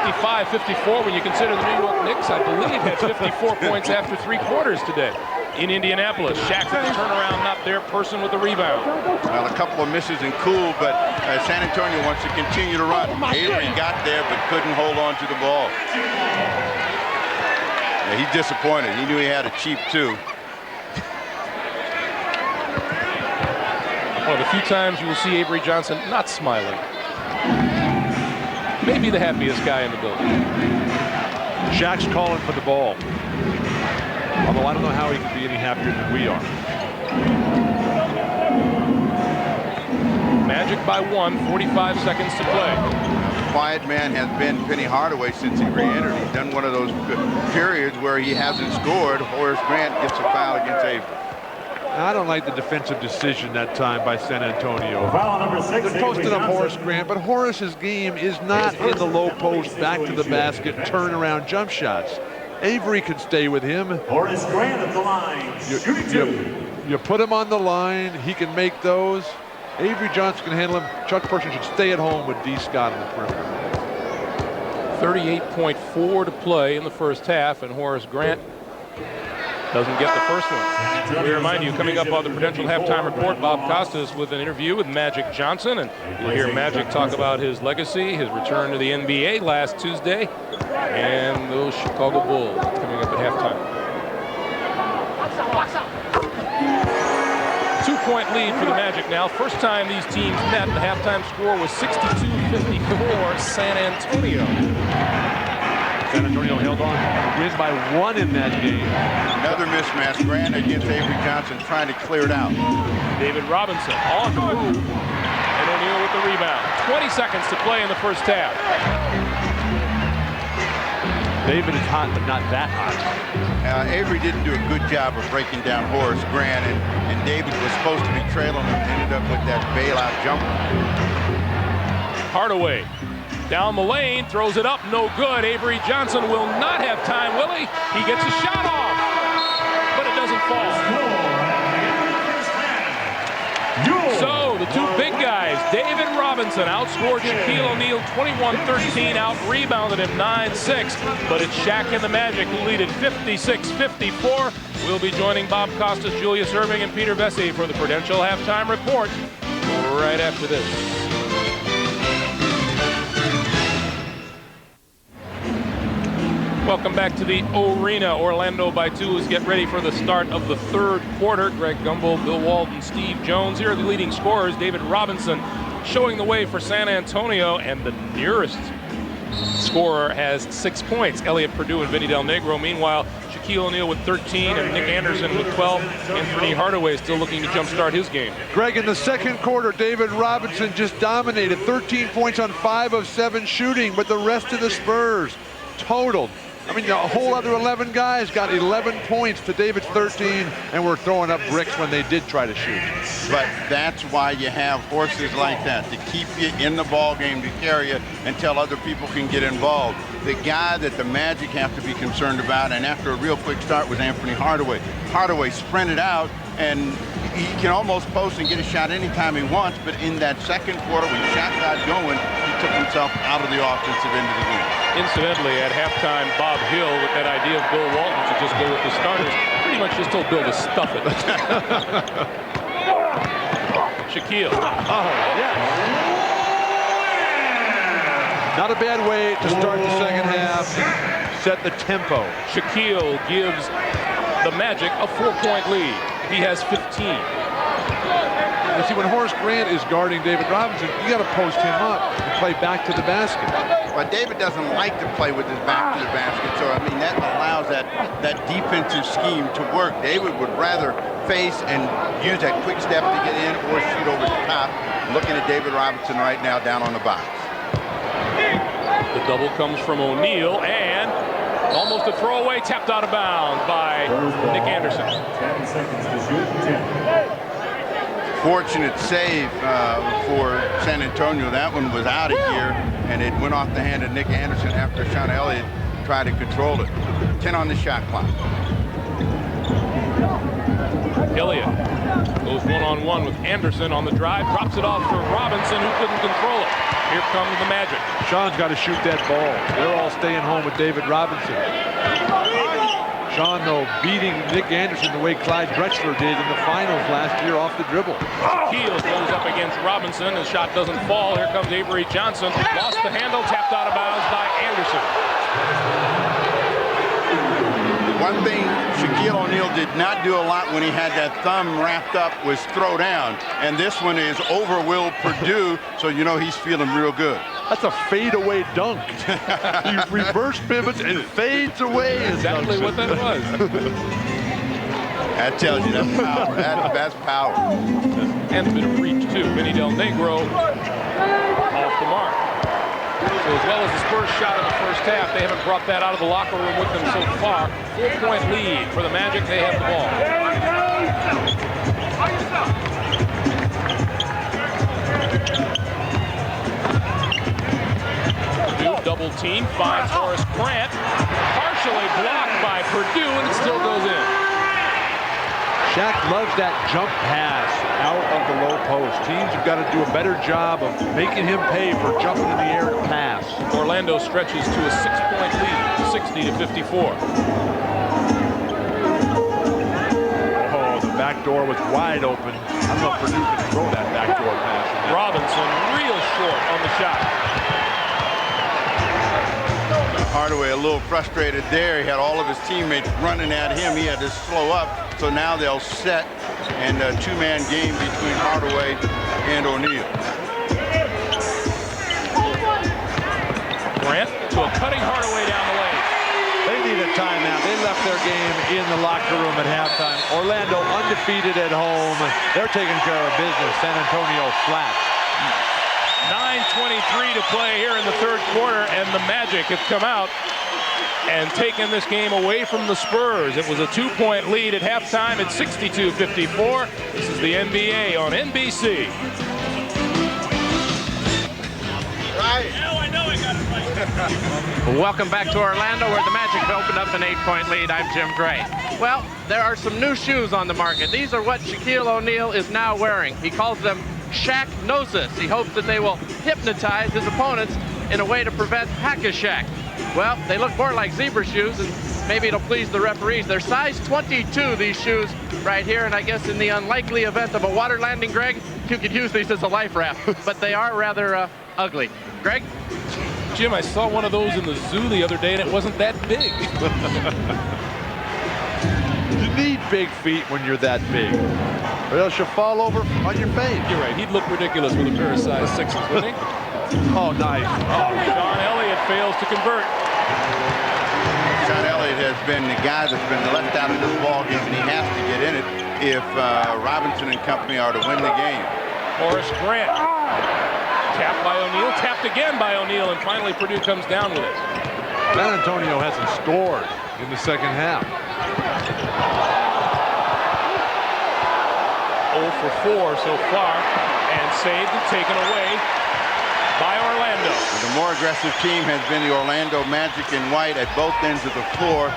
55-54 when you consider the New York Knicks, I believe, had 54 points after 3 quarters today. In Indianapolis, Shaq with the turnaround, not there. Person with the rebound. Well, a couple of misses and cool, but San Antonio wants to continue to run. Avery got there, but couldn't hold on to the ball. Yeah, he's disappointed. He knew he had a cheap 2. One of the few times you will see Avery Johnson not smiling. Maybe the happiest guy in the building. Shaq's calling for the ball. Although I don't know how he can be any happier than we are. Magic by 1, 45 seconds to play. Quiet man has been Penny Hardaway since he re-entered. He's done one of those periods where he hasn't scored. Horace Grant gets a foul against Avery. I don't like the defensive decision that time by San Antonio. Foul number 6. They're posting up Horace Grant, but Horace's game is not in the low post, back to the basket, turnaround jump shots. Avery can stay with him. Horace Grant at the line. You put him on the line, he can make those. Avery Johnson can handle him. Chuck Person should stay at home with D. Scott on the perimeter. 38.4 to play in the first half, and Horace Grant doesn't get the first one. We remind you, coming up on the Prudential Halftime Report, Bob Costas with an interview with Magic Johnson, and you'll hear Magic talk about his legacy, his return to the NBA last Tuesday, and those Chicago Bulls coming up at halftime. 2-point lead for the Magic now. First time these teams met, the halftime score was 62-54 San Antonio. San Antonio held on, wins by 1 in that game. Another mismatch. Grant against Avery Johnson trying to clear it out. David Robinson on the move, and O'Neal with the rebound. 20 seconds to play in the first half. David is hot, but not that hot. Avery didn't do a good job of breaking down Horace Grant, and David was supposed to be trailing him, ended up with that bailout jumper. Hardaway down the lane, throws it up, no good. Avery Johnson will not have time, will he? He gets a shot off, but it doesn't fall. So the two big guys, David Robinson outscored Shaquille O'Neal 21-13, out-rebounded him 9-6, but it's Shaq and the Magic who lead it 56-54. We'll be joining Bob Costas, Julius Erving, and Peter Vesey for the Prudential Halftime Report right after this. Welcome back to the arena. Orlando by 2 as get ready for the start of the third quarter. Greg Gumbel, Bill Walton, Steve Jones. Here are the leading scorers. David Robinson showing the way for San Antonio, and the nearest scorer has 6 points. Elliot Perdue and Vinny Del Negro. Meanwhile, Shaquille O'Neal with 13 and Nick Anderson with 12. Anthony Hardaway still looking to jumpstart his game. Greg, in the second quarter, David Robinson just dominated. 13 points on 5 of 7 shooting, but the rest of the Spurs totaled. I mean, a whole other 11 guys got 11 points to David's 13, and were throwing up bricks when they did try to shoot. But that's why you have horses like that, to keep you in the ball game, to carry you until other people can get involved. The guy that the Magic have to be concerned about, and after a real quick start, was Anthony Hardaway. Hardaway sprinted out, and he can almost post and get a shot anytime he wants, but in that second quarter, when shot got going, he took himself out of the offensive end of the game. Incidentally, at halftime, Bob Hill, with that idea of Bill Walton to just go with the starters, pretty much just told Bill to stuff it. Shaquille. Oh, yes. Not a bad way to start the second half. Set the tempo. Shaquille gives the Magic a 4-point lead. He has 15. You see, when Horace Grant is guarding David Robinson, you got to post him up and play back to the basket. but David doesn't like to play with his back to the basket. So, I mean, that allows that defensive scheme to work. David would rather face and use that quick step to get in or shoot over the top. Looking at David Robinson right now down on the box. The double comes from O'Neal, and almost a throwaway, tapped out of bounds by Nick Anderson. 10 seconds to shoot. 10. Fortunate save for San Antonio. That one was out of here, and it went off the hand of Nick Anderson after Sean Elliott tried to control it. 10 on the shot clock. Elliott goes one-on-one with Anderson on the drive, drops it off for Robinson, who couldn't control it. Here comes the Magic. Sean's got to shoot that ball. They're all staying home with David Robinson. Sean, though, beating Nick Anderson the way Clyde Drexler did in the finals last year off the dribble. Shaquille goes up against Robinson. His shot doesn't fall. Here comes Avery Johnson. Lost the handle, tapped out of bounds by Anderson. One thing Shaquille O'Neal did not do a lot when he had that thumb wrapped up was throw down. And this one is over Will Perdue, so you know he's feeling real good. That's a fadeaway dunk. He reverse pivots and fades away. Exactly what that was. That tells you that's power. That's power. And a bit of reach, too. Vinny Del Negro off the mark. So as well as the Spurs shot in the first half, they haven't brought that out of the locker room with them so far. 4-point lead for the Magic. They have the ball. Purdue double team finds Horace Grant. Partially blocked by Purdue, and it still goes in. Shaq loves that jump pass out of the low post. Teams have got to do a better job of making him pay for jumping in the air to pass. Orlando stretches to a 6-point lead, 60-54. Oh, the back door was wide open. I don't know if Purdue can throw that backdoor pass. Robinson real short on the shot. Hardaway a little frustrated there. He had all of his teammates running at him. He had to slow up. So now they'll set and a two-man game between Hardaway and O'Neal. Grant to a cutting Hardaway down the lane. They need a timeout. They left their game in the locker room at halftime. Orlando undefeated at home. They're taking care of business. San Antonio flat. 9:23 to play here in the third quarter, and the Magic have come out and taken this game away from the Spurs. It was a 2-point lead at halftime at 62-54. This is the NBA on NBC. Welcome back to Orlando, where the Magic have opened up an 8-point lead. I'm Jim Gray. Well, there are some new shoes on the market. These are what Shaquille O'Neal is now wearing. He calls them Shaq-nosis. He hopes that they will hypnotize his opponents in a way to prevent hack-a-Shaq. Well, they look more like zebra shoes, and maybe it'll please the referees. They're size 22, these shoes right here, and I guess in the unlikely event of a water landing, Greg, you could use these as a life raft, but they are rather ugly. Greg? Jim, I saw one of those in the zoo the other day, and it wasn't that big. You need big feet when you're that big, or else you'll fall over on your face. You're right. He'd look ridiculous with a pair of size 6s, wouldn't he? Oh, nice. Oh, Sean Elliott fails to convert. Sean Elliott has been the guy that's been left out of this ball game, and he has to get in it if Robinson and company are to win the game. Horace Grant. Tapped by O'Neal, tapped again by O'Neal, and finally Purdue comes down with it. San Antonio hasn't scored in the second half. 0 for 4 so far, and saved and taken away by Orlando. The more aggressive team has been the Orlando Magic in white at both ends of the floor,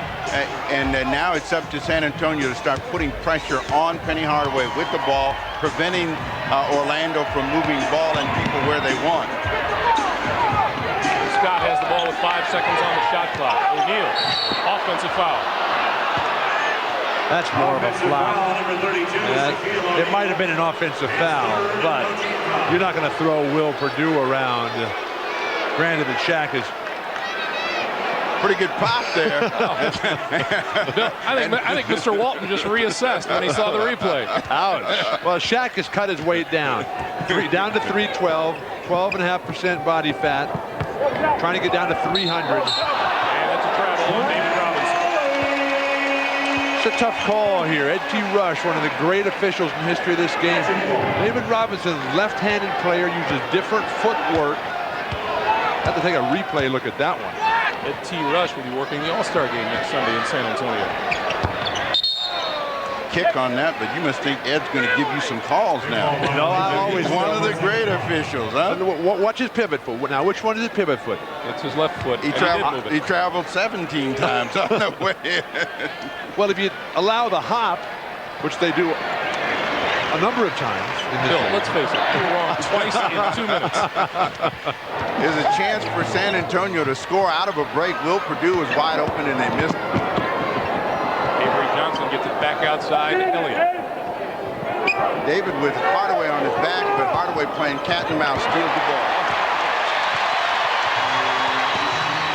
and now it's up to San Antonio to start putting pressure on Penny Hardaway with the ball, preventing Orlando from moving ball and people where they want. Scott has the ball with 5 seconds on the shot clock. O'Neal, offensive foul. That's more of a foul. It might have been an offensive foul, but you're not going to throw Will Perdue around. Granted that Shaq is pretty good pop there. I think Mr. Walton just reassessed when he saw the replay. Ouch. Well, Shaq has cut his weight down. Down to 312, 12.5% body fat. trying to get down to 300. And that's a travel on David Robinson. It's a tough call here. Ed T. Rush, one of the great officials in the history of this game. David Robinson, left-handed player, uses different footwork. Have to take a replay look at that one. Ed T. Rush will be working the All-Star game next Sunday in San Antonio. Kick on that, but you must think Ed's going to give you some calls now. No, I always one of the great officials, huh? Watch his pivot foot. Now, which one is his pivot foot? It's his left foot. He traveled 17 times on the way in. Well, if you allow the hop, which they do a number of times. Bill, let's face it, they were wrong twice in 2 minutes. There's a chance for San Antonio to score out of a break. Will Purdue was wide open and they missed it. Avery Johnson gets it back outside to Elliott. David with Hardaway on his back, but Hardaway playing cat and mouse, steals the ball.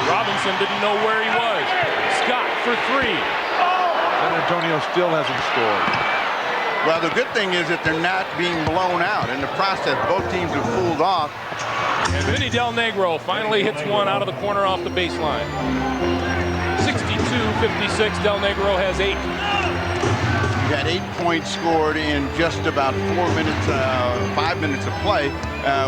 Robinson didn't know where he was. Scott for three. San Antonio still hasn't scored. Well, the good thing is that they're not being blown out. In the process, both teams have fooled off. And Vinny Del Negro finally hits one out of the corner off the baseline. 62-56, Del Negro has 8. You had 8 points scored in just about 5 minutes of play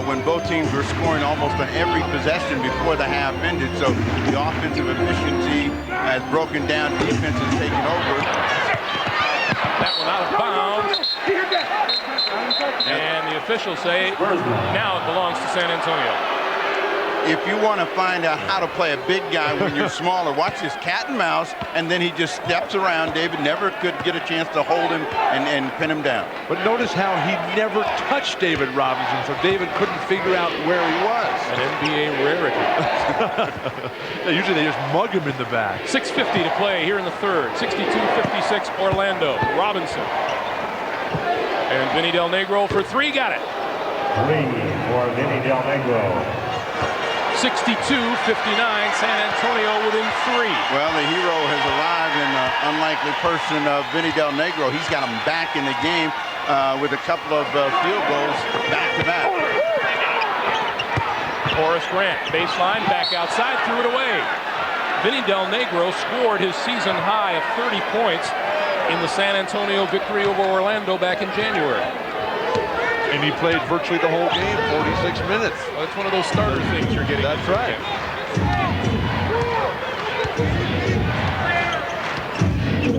when both teams were scoring almost on every possession before the half ended. So the offensive efficiency has broken down. Defense has taken over. That one out of bounds. And the officials say now it belongs to San Antonio. If you want to find out how to play a big guy when you're smaller, watch this cat and mouse, and then he just steps around. David never could get a chance to hold him and pin him down. But notice how he never touched David Robinson, so David couldn't figure out where he was. An NBA rarity. Usually they just mug him in the back. 6:50 to play here in the third. 62-56 Orlando. Robinson. And Vinny Del Negro for three, got it. 3 for Vinny Del Negro. 62-59, San Antonio within 3. Well, the hero has arrived in the unlikely person of Vinny Del Negro. He's got him back in the game with a couple of field goals back-to-back. Horace Grant, baseline, back outside, threw it away. Vinny Del Negro scored his season high of 30 points in the San Antonio victory over Orlando back in January. And he played virtually the whole game, 46 minutes. Well, it's one of those starter things you're getting. That's right. You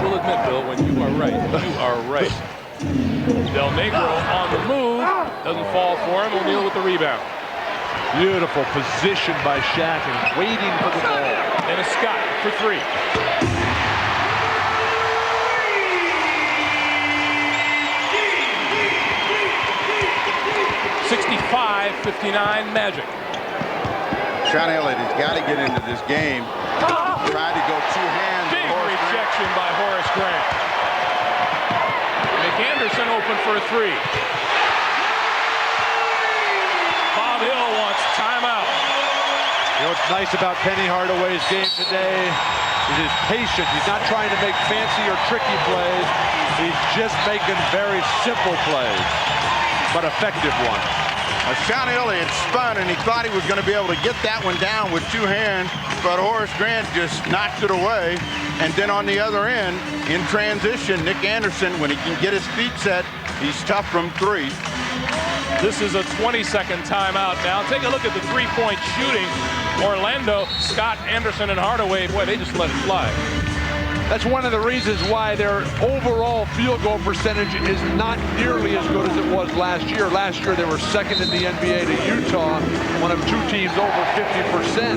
will admit, Bill, when you are right, you are right. Del Negro on the move. Doesn't fall for him. O'Neal with the rebound. Beautiful position by Shaq and waiting for the ball. And a Scott for three. 65-59 Magic. Sean Elliott has got to get into this game. Tried to go two hands. Big rejection by Horace Grant. McAnderson open for a three. Bob Hill wants timeout. You know what's nice about Penny Hardaway's game today is he's patient. He's not trying to make fancy or tricky plays. He's just making very simple plays, but effective ones. Sean Elliott spun, and he thought he was going to be able to get that one down with two hands, but Horace Grant just knocked it away. And then on the other end, in transition, Nick Anderson, when he can get his feet set, he's tough from three. This is a 20-second timeout now. Take a look at the three-point shooting. Orlando, Scott, Anderson, and Hardaway, boy, they just let it fly. That's one of the reasons why their overall field goal percentage is not nearly as good as it was last year. Last year, they were second in the NBA to Utah, one of two teams over 50%.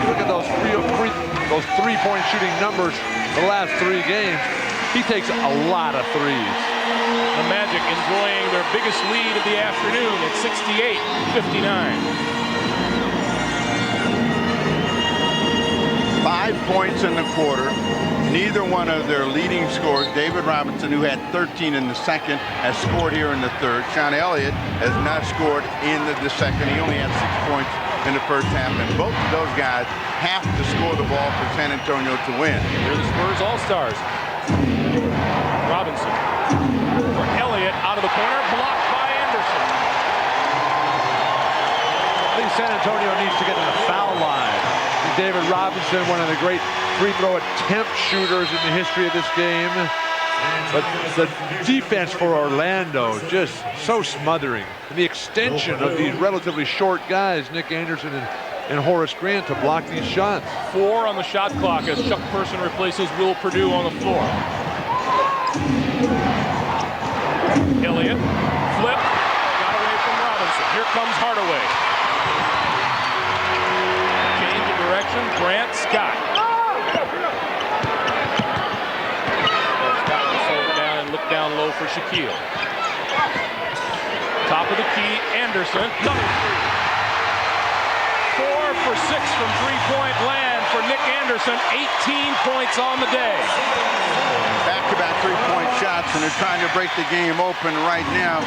Look at those three-point shooting numbers the last 3 games. He takes a lot of threes. The Magic enjoying their biggest lead of the afternoon at 68-59. 5 points in the quarter. Neither one of their leading scorers, David Robinson, who had 13 in the second, has scored here in the third. Sean Elliott has not scored in the second. He only had 6 points in the first half, and both of those guys have to score the ball for San Antonio to win. They're the Spurs All-Stars. Robinson for Elliott out of the corner, blocked by Anderson. These San Antonio needs to get to the foul line. David Robinson, one of the great free throw attempt shooters in the history of this game. But the defense for Orlando just so smothering. And the extension of these relatively short guys, Nick Anderson and Horace Grant, to block these shots. 4 on the shot clock as Chuck Person replaces Will Perdue on the floor. Elliott, flip, got away from Robinson. Here comes Hardaway. Change of direction, Grant, Scott. Scott will slow it down and look down low for Shaquille. Top of the key, Anderson, another three. 4 for 6 from three-point land for Nick Anderson, 18 points on the day. Back-to-back three-point shots, and they're trying to break the game open right now.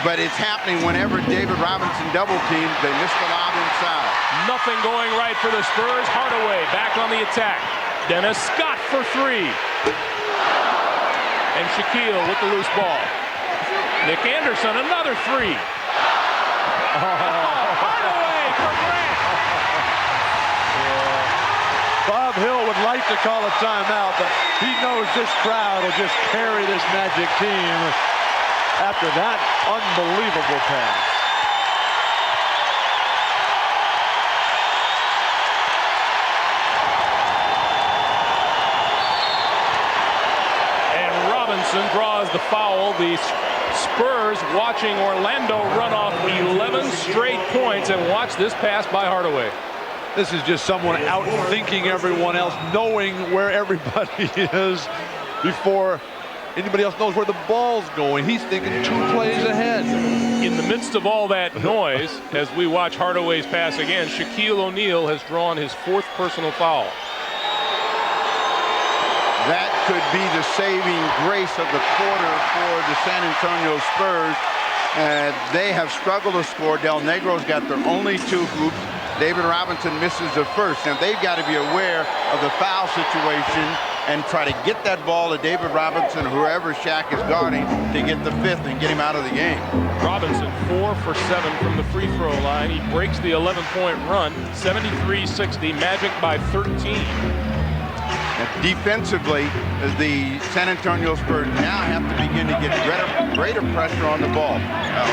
But it's happening whenever David Robinson double teams. They miss the lob inside. Nothing going right for the Spurs. Hardaway back on the attack. Dennis Scott for 3. And Shaquille with the loose ball. Nick Anderson, another 3. Hardaway for Grant. Bob Hill would like to call a timeout, but he knows this crowd will just carry this Magic team after that unbelievable pass. And Robinson draws the foul. The Spurs watching Orlando run off 11 straight points, and watch this pass by Hardaway. This is just someone outthinking everyone else, knowing where everybody is before anybody else knows where the ball's going. He's thinking 2 plays ahead. In the midst of all that noise, as we watch Hardaway's pass again, Shaquille O'Neal has drawn his 4th personal foul. That could be the saving grace of the quarter for the San Antonio Spurs. They have struggled to score. Del Negro's got their only 2 hoops. David Robinson misses the first. Now they've got to be aware of the foul situation and try to get that ball to David Robinson, whoever Shaq is guarding, to get the 5th and get him out of the game. Robinson 4 for 7 from the free throw line. He breaks the 11-point run, 73-60, Magic by 13. Defensively, the San Antonio Spurs now have to begin to get greater pressure on the ball.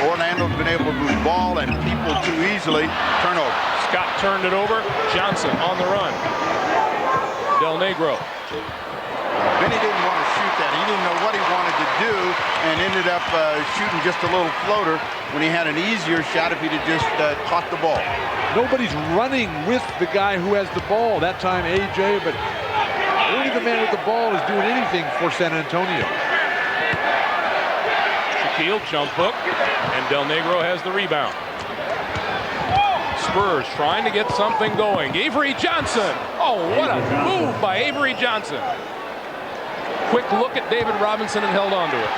Orlando's been able to move ball and people too easily. Turnover. Scott turned it over. Johnson on the run. Del Negro. Benny didn't want to shoot that. He didn't know what he wanted to do and ended up shooting just a little floater when he had an easier shot if he'd have just caught the ball. Nobody's running with the guy who has the ball. That time AJ, but only the man with the ball is doing anything for San Antonio. Shaquille jump hook, and Del Negro has the rebound. Spurs trying to get something going. Avery Johnson. Oh, what a move by Avery Johnson. Quick look at David Robinson and held on to it.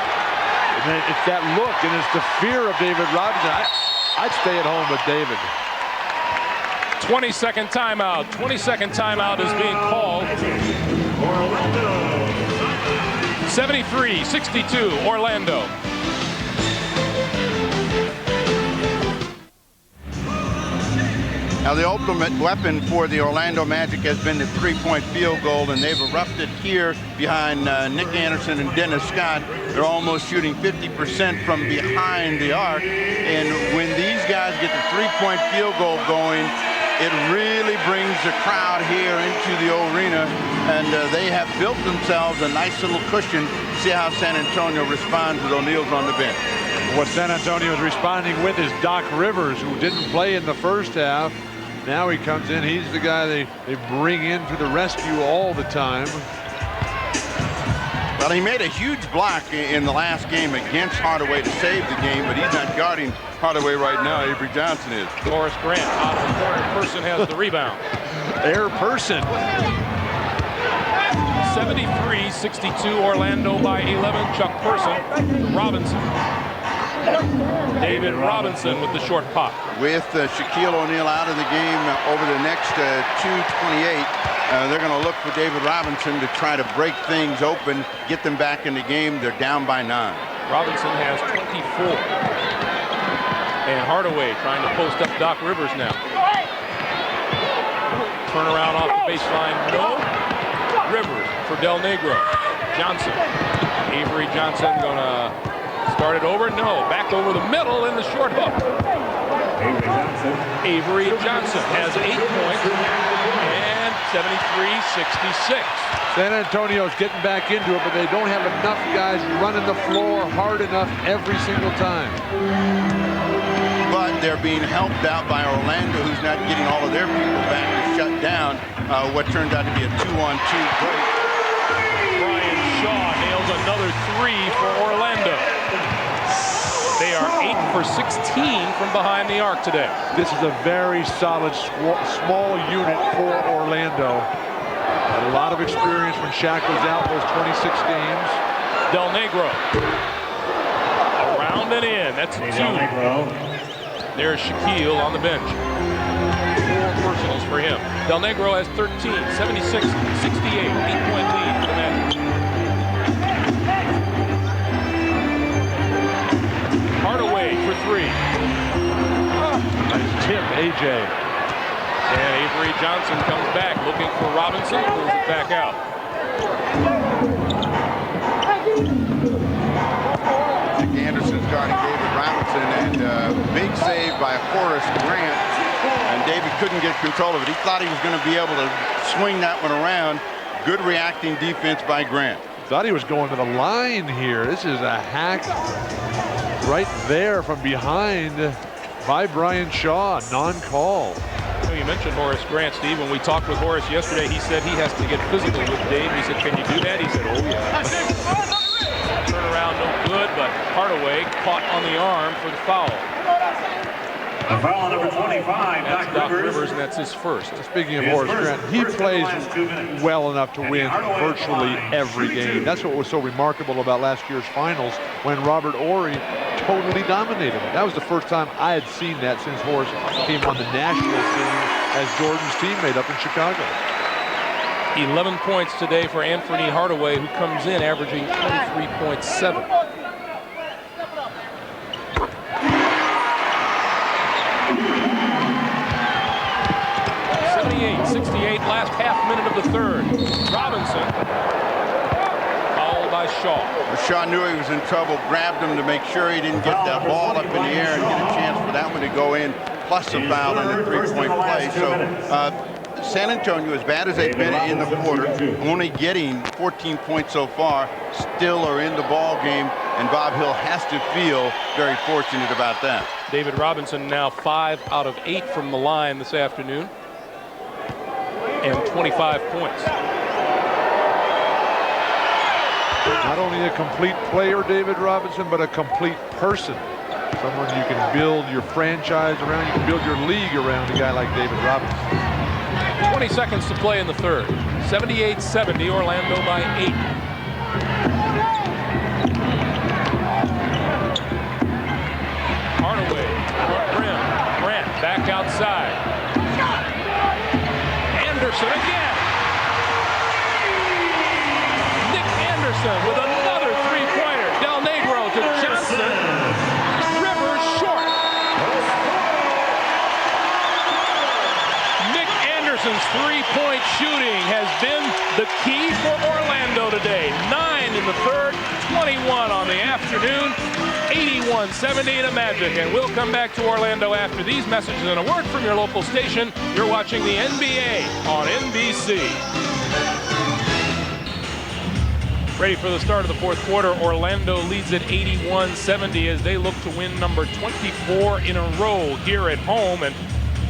And it's that look, and it's the fear of David Robinson. I'd stay at home with David. 20-second timeout. 20-second timeout is being called. 73-62, Orlando. Now the ultimate weapon for the Orlando Magic has been the 3-point field goal, and they've erupted here behind Nick Anderson and Dennis Scott. They're almost shooting 50% from behind the arc, and when these guys get the 3-point field goal going, it really brings the crowd here into the arena, and they have built themselves a nice little cushion. See how San Antonio responds with O'Neal's on the bench. What San Antonio is responding with is Doc Rivers, who didn't play in the first half. Now he comes in. He's the guy they bring in to the rescue all the time. Well, he made a huge block in the last game against Hardaway to save the game, but he's not guarding Hardaway right now. Avery Johnson is. Horace Grant out of the corner. Person has the rebound. Air Person. 73-62, Orlando by 11. Chuck Person, Robinson. David Robinson with the short pop. With Shaquille O'Neal out of the game over the next 2:28, they're going to look for David Robinson to try to break things open, get them back in the game. They're down by 9. Robinson has 24. And Hardaway trying to post up Doc Rivers now. Turnaround off the baseline, no. Rivers for Del Negro. Johnson. Avery Johnson gonna start it over, no. Back over the middle in the short hook. Avery Johnson has 8 points and 73-66. San Antonio's getting back into it, but they don't have enough guys running the floor hard enough every single time. But they're being helped out by Orlando, who's not getting all of their people back to shut down what turned out to be a 2-on-2 break. Brian Shaw nails another 3 for Orlando. They are 8 for 16 from behind the arc today. This is a very solid small unit for Orlando. Had a lot of experience when Shaq was out those 26 games. Del Negro. Around and in. That's 2. There's Shaquille on the bench. 4 personals for him. Del Negro has 13, 76-68. 8-point lead for the Magic. Hardaway for 3. Nice tip, AJ. And Avery Johnson comes back looking for Robinson. Pulls it back out. Anderson's guarding David Robinson, and big save by Horace Grant. And David couldn't get control of it. He thought he was going to be able to swing that one around. Good reacting defense by Grant. Thought he was going to the line here. This is a hack right there from behind by Brian Shaw. Non-call. You mentioned Horace Grant, Steve. When we talked with Horace yesterday, he said he has to get physical with Dave. We said, can you do that? He said, oh, yeah. Turnaround, no good, but Hardaway caught on the arm for the foul. The foul on number 25, that's Doc Rivers, and that's his first. Speaking of Horace Grant, he plays well enough to win virtually every game. That's what was so remarkable about last year's finals when Robert Horry totally dominated. That was the first time I had seen that since Horace came on the national team as Jordan's teammate up in Chicago. 11 points today for Anthony Hardaway, who comes in averaging 23.7. 68, last half minute of the third. Robinson, fouled by Shaw. Shaw knew he was in trouble, grabbed him to make sure he didn't get that ball up in the air and get a chance for that one to go in, plus a foul in a 3-point play. So San Antonio, as bad as they've been in the quarter, only getting 14 points so far, still are in the ball game, and Bob Hill has to feel very fortunate about that. David Robinson now 5 out of 8 from the line this afternoon, and 25 points. Not only a complete player, David Robinson, but a complete person. Someone you can build your franchise around, you can build your league around a guy like David Robinson. 20 seconds to play in the third. 78-70, Orlando by 8. Hardaway, front rim, Grant back outside. Anderson again. Nick Anderson with another three-pointer. Del Negro to Johnson. Rivers short. Nick Anderson's three-point shooting has been the key for Orlando today. 9 in the third, 21 on the afternoon. 81-70 to Magic, and we'll come back to Orlando after these messages and a word from your local station. You're watching the NBA on NBC. Ready for the start of the fourth quarter. Orlando leads at 81-70 as they look to win number 24 in a row here at home. And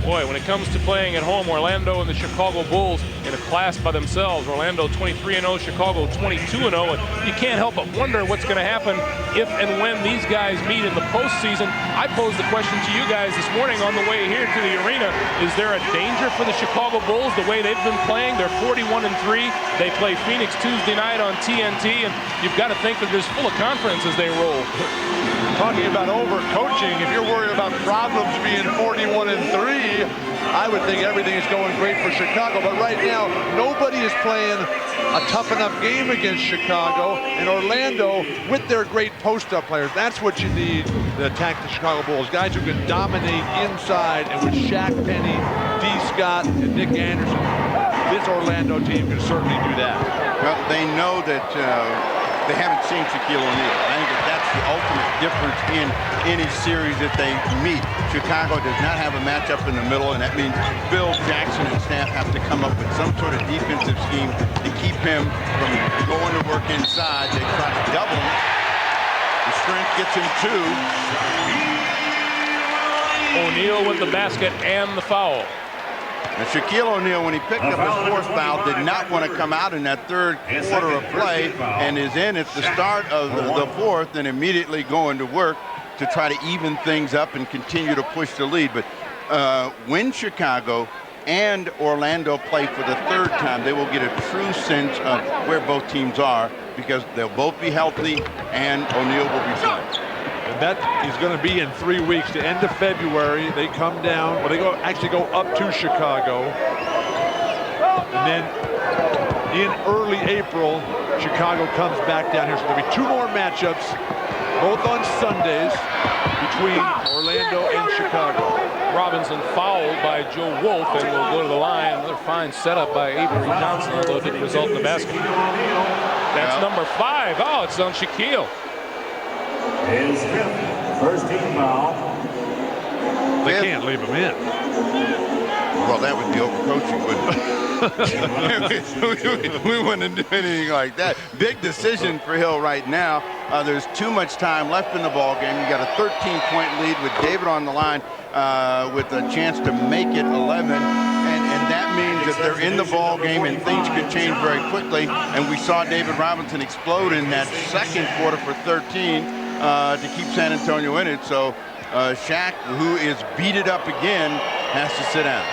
boy, when it comes to playing at home, Orlando and the Chicago Bulls in a class by themselves. Orlando 23-0, Chicago 22-0. And you can't help but wonder what's going to happen if and when these guys meet in the postseason. I posed the question to you guys this morning on the way here to the arena. Is there a danger for the Chicago Bulls the way they've been playing? They're 41-3. They play Phoenix Tuesday night on TNT. And you've got to think that they're full of confidence as they roll. Talking about overcoaching, if you're worried about problems being 41-3, I would think everything is going great for Chicago. But right now, nobody is playing a tough enough game against Chicago. And Orlando, with their great post-up players, that's what you need to attack the Chicago Bulls. Guys who can dominate inside, and with Shaq Penny, D. Scott, and Nick Anderson, this Orlando team can certainly do that. Well, they know that they haven't seen Shaquille O'Neal. I think that's the ultimate difference in any series that they meet. Chicago does not have a matchup in the middle, and that means Phil Jackson and staff have to come up with some sort of defensive scheme to keep him from going to work inside. They try to double him. The strength gets him two. O'Neal with the basket and the foul. Now, Shaquille O'Neal, when he picked up his fourth foul, did not want to come out in that third quarter of play, and is in at the start of the fourth and immediately going to work to try to even things up and continue to push the lead. But when Chicago and Orlando play for the third time, they will get a true sense of where both teams are, because they'll both be healthy and O'Neal will be fine. And that is going to be in 3 weeks. The end of February, they come down. Well, they actually go up to Chicago. And then in early April, Chicago comes back down here. So there'll be 2 more matchups, both on Sundays, between Orlando and Chicago. Robinson fouled by Joe Wolf and will go to the line. Another fine setup by Avery Johnson, although it didn't result in the basket. That's number 5. Oh, it's on Shaquille. His 5th first team foul. They can't leave him in. Well, that would be overcoaching, wouldn't it? we wouldn't do anything like that. Big decision for Hill right now. There's too much time left in the ball game. You got a 13-point lead with David on the line with a chance to make it 11. And that means that they're in the ball game and things could change very quickly. And we saw David Robinson explode in that second quarter for 13 to keep San Antonio in it. So Shaq, who is beaten up again, has to sit down.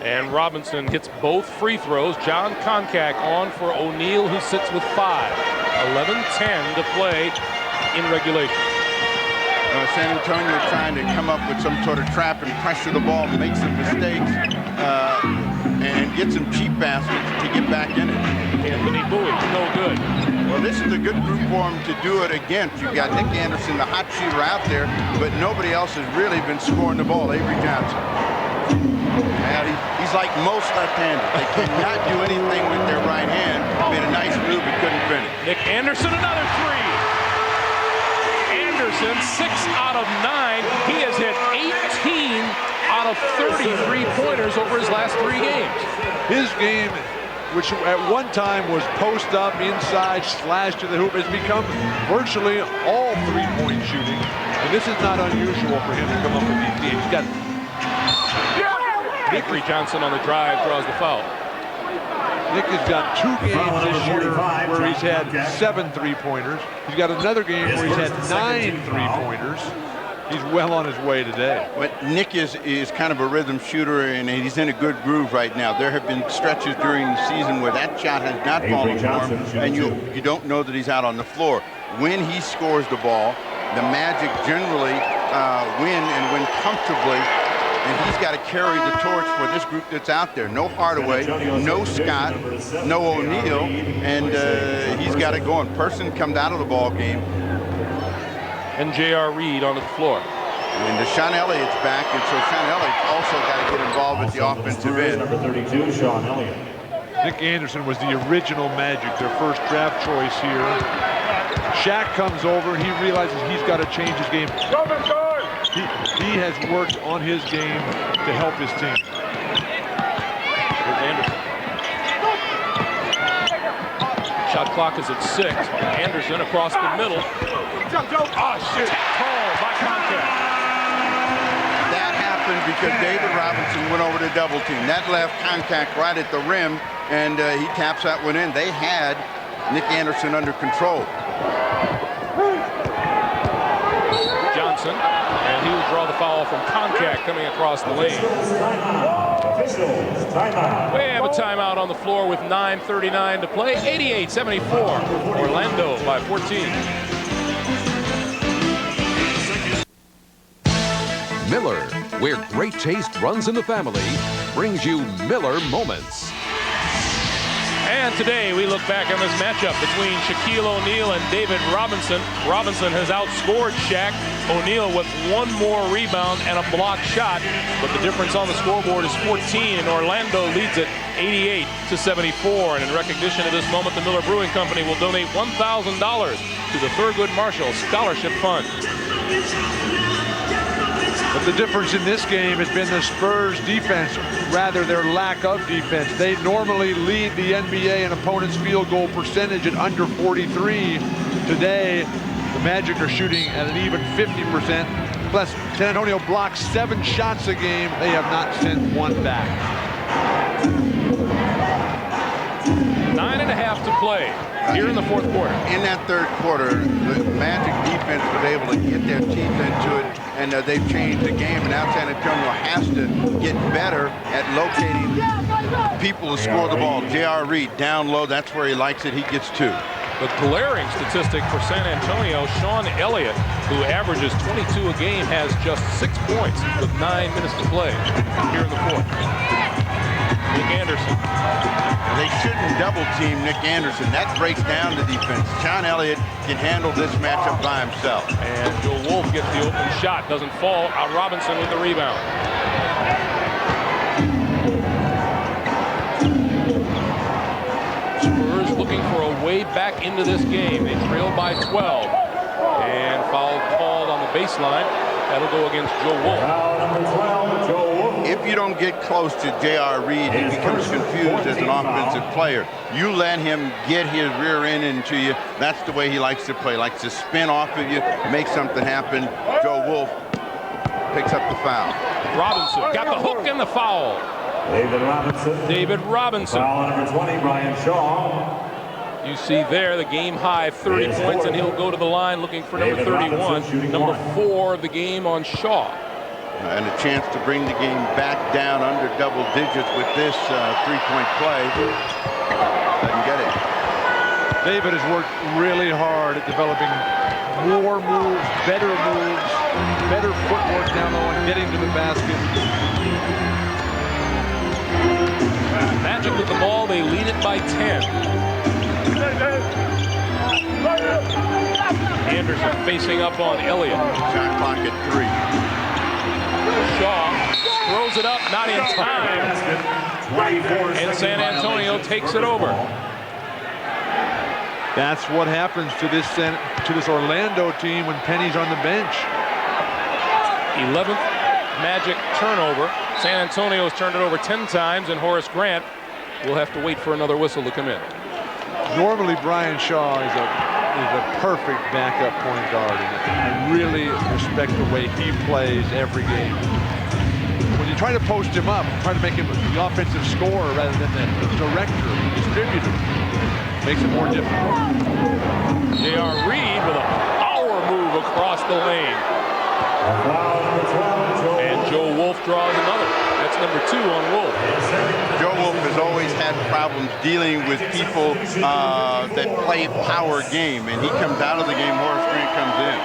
And Robinson gets both free throws. John Koncak on for O'Neal, who sits with 5. 11-10 to play in regulation. San Antonio trying to come up with some sort of trap and pressure the ball, make some mistakes, and get some cheap baskets to get back in it. Anthony Bowie, no good. Well, this is a good group for him to do it against. You've got Nick Anderson, the hot shooter, out there, but nobody else has really been scoring the ball. Avery Johnson. And he's like most left-handed. They cannot do anything with their right hand. Made a nice move, but couldn't finish. Nick Anderson, another 3. Anderson, 6 out of 9. He has hit 18 out of 33 pointers over his last 3 games. His game, which at one time was post up, inside, slash to the hoop, has become virtually all 3-point shooting. And this is not unusual for him to come up with these games. He's got Avery Johnson on the drive draws the foul. Nick has got 2 games this year where he's had 7 3-pointers. He's got another game where he's had 9 3-pointers. He's well on his way today. But Nick is kind of a rhythm shooter, and he's in a good groove right now. There have been stretches during the season where that shot has not fallen for him, and you don't know that he's out on the floor. When he scores the ball, the Magic generally win and win comfortably. And he's got to carry the torch for this group that's out there. No Hardaway, no Scott, no O'Neal, and he's got it going. Person comes out of the ball game. And J.R. Reed onto the floor. And Sean Elliott's back, and so Sean Elliott also got to get involved with the offensive end. Number 32, Sean Elliott. Nick Anderson was the original Magic, their first draft choice here. Shaq comes over, he realizes he's got to change his game. He has worked on his game to help his team. Here's Anderson. Shot clock is at 6. Anderson across the middle. Oh, shit. Called by Koncak. That happened because David Robinson went over to double team. That left Koncak right at the rim, and he taps that one in. They had Nick Anderson under control. Robinson, and he will draw the foul from contact coming across the lane. We have a timeout on the floor with 9:39 to play. 88-74. Orlando by 14. Miller, where great taste runs in the family, brings you Miller Moments. And today we look back on this matchup between Shaquille O'Neal and David Robinson. Robinson has outscored Shaq O'Neal with one more rebound and a blocked shot, but the difference on the scoreboard is 14, and Orlando leads it 88-74. And in recognition of this moment, the Miller Brewing Company will donate $1,000 to the Thurgood Marshall Scholarship Fund. But the difference in this game has been the Spurs defense, rather their lack of defense. They normally lead the NBA in opponents' field goal percentage at under 43. Today, the Magic are shooting at an even 50%. Plus, San Antonio blocks 7 shots a game. They have not sent one back. 9.5 to play here in the fourth quarter. In that third quarter, the Magic defense was able to get their teeth into it, and they've changed the game. And now San Antonio has to get better at locating people to score the ball. J.R. Reed down low, that's where he likes it. He gets 2. The glaring statistic for San Antonio, Sean Elliott, who averages 22 a game, has just 6 points with 9 minutes to play here in the fourth. Nick Anderson. They shouldn't double team Nick Anderson. That breaks down the defense. Sean Elliott can handle this matchup by himself. And Joe Wolf gets the open shot, doesn't fall. Robinson with the rebound. Spurs looking for a way back into this game. They trail by 12. And foul called on the baseline. That'll go against Joe Wolf. If you don't get close to J.R. Reed, he becomes confused as an offensive player. You let him get his rear end into you. That's the way he likes to play. Likes to spin off of you, make something happen. Joe Wolf picks up the foul. Robinson got the hook and the foul. David Robinson. Foul number 20, Brian Shaw. You see there the game high 30 points, and he'll go to the line looking for number 31, number 4 of the game on Shaw. And a chance to bring the game back down under double digits with this three-point play. Doesn't get it. David has worked really hard at developing more moves, better footwork down low and getting to the basket. Magic with the ball, they lead it by 10. Anderson facing up on Elliott. Shot clock at 3. Shaw throws it up, not in time. And San Antonio takes it over. That's what happens to this Orlando team when Penny's on the bench. 11th Magic turnover. San Antonio's turned it over 10 times, and Horace Grant will have to wait for another whistle to come in. Normally, Brian Shaw is a perfect backup point guard, and I really respect the way he plays every game. When you try to post him up, try to make him the offensive scorer rather than the director, the distributor, makes it more difficult. J.R. Reed with a power move across the lane. And Joe Wolf draws another. That's number 2 on Wolf. Joe Wolf has always had problems dealing with people that play a power game, and he comes out of the game, Horace Grant comes in.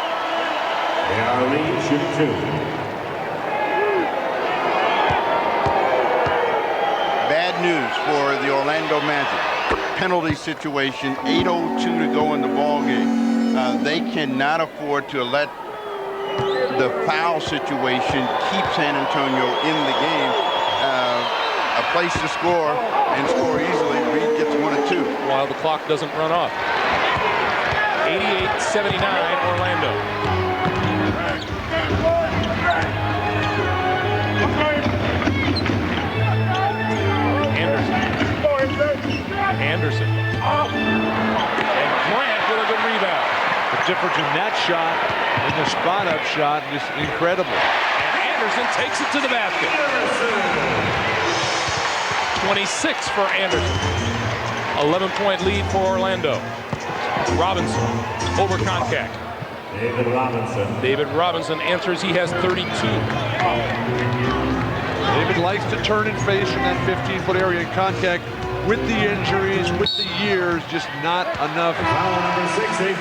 J.R. Reed shooting 2. Bad news for the Orlando Magic. Penalty situation, 8:02 to go in the ball game. They cannot afford to let the foul situation keep San Antonio in the game. A place to score and score easily. Reed gets 1 of 2. While the clock doesn't run off. 88-79 Orlando. Anderson. And Grant with a good rebound. The difference in that shot and the spot-up shot is incredible. And Anderson takes it to the basket. 26 for Anderson. 11-point lead for Orlando. Robinson over contact. David Robinson. David Robinson answers he has 32. David likes to turn and face from that 15-foot area in contact. With the injuries, with the years, just not enough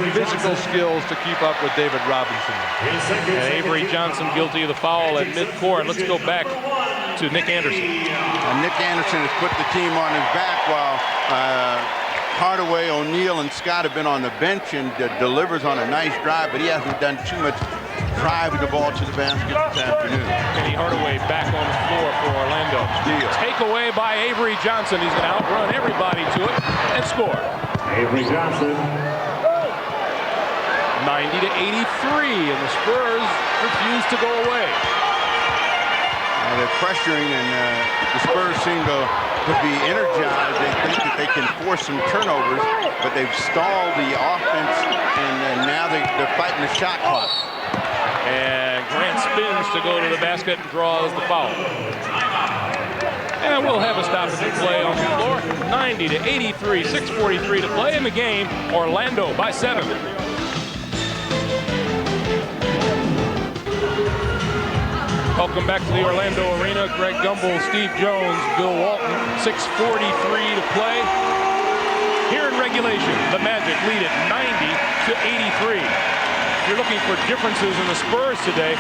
physical skills to keep up with David Robinson. And Avery Johnson guilty of the foul at midcourt. Let's go back to Nick Anderson. Nick Anderson has put the team on his back while Hardaway, O'Neal, and Scott have been on the bench, and delivers on a nice drive, but he hasn't done too much driving the ball to the basket this afternoon. Kenny Hardaway back on the floor for Orlando. Steal. Take away by Avery Johnson. He's going to outrun everybody to it and score. Avery Johnson. 90-83, and the Spurs refuse to go away. They're pressuring, and the Spurs seem to be energized. They think that they can force some turnovers, but they've stalled the offense, and now they're fighting the shot clock. And Grant spins to go to the basket and draws the foul. And we'll have a stoppage of play on the floor. 90-83, 6:43 to play in the game. Orlando by 7. Welcome back to the Orlando Arena. Greg Gumbel, Steve Jones, Bill Walton. 6:43 to play. Here in regulation, the Magic lead it 90-83. If you're looking for differences in the Spurs today,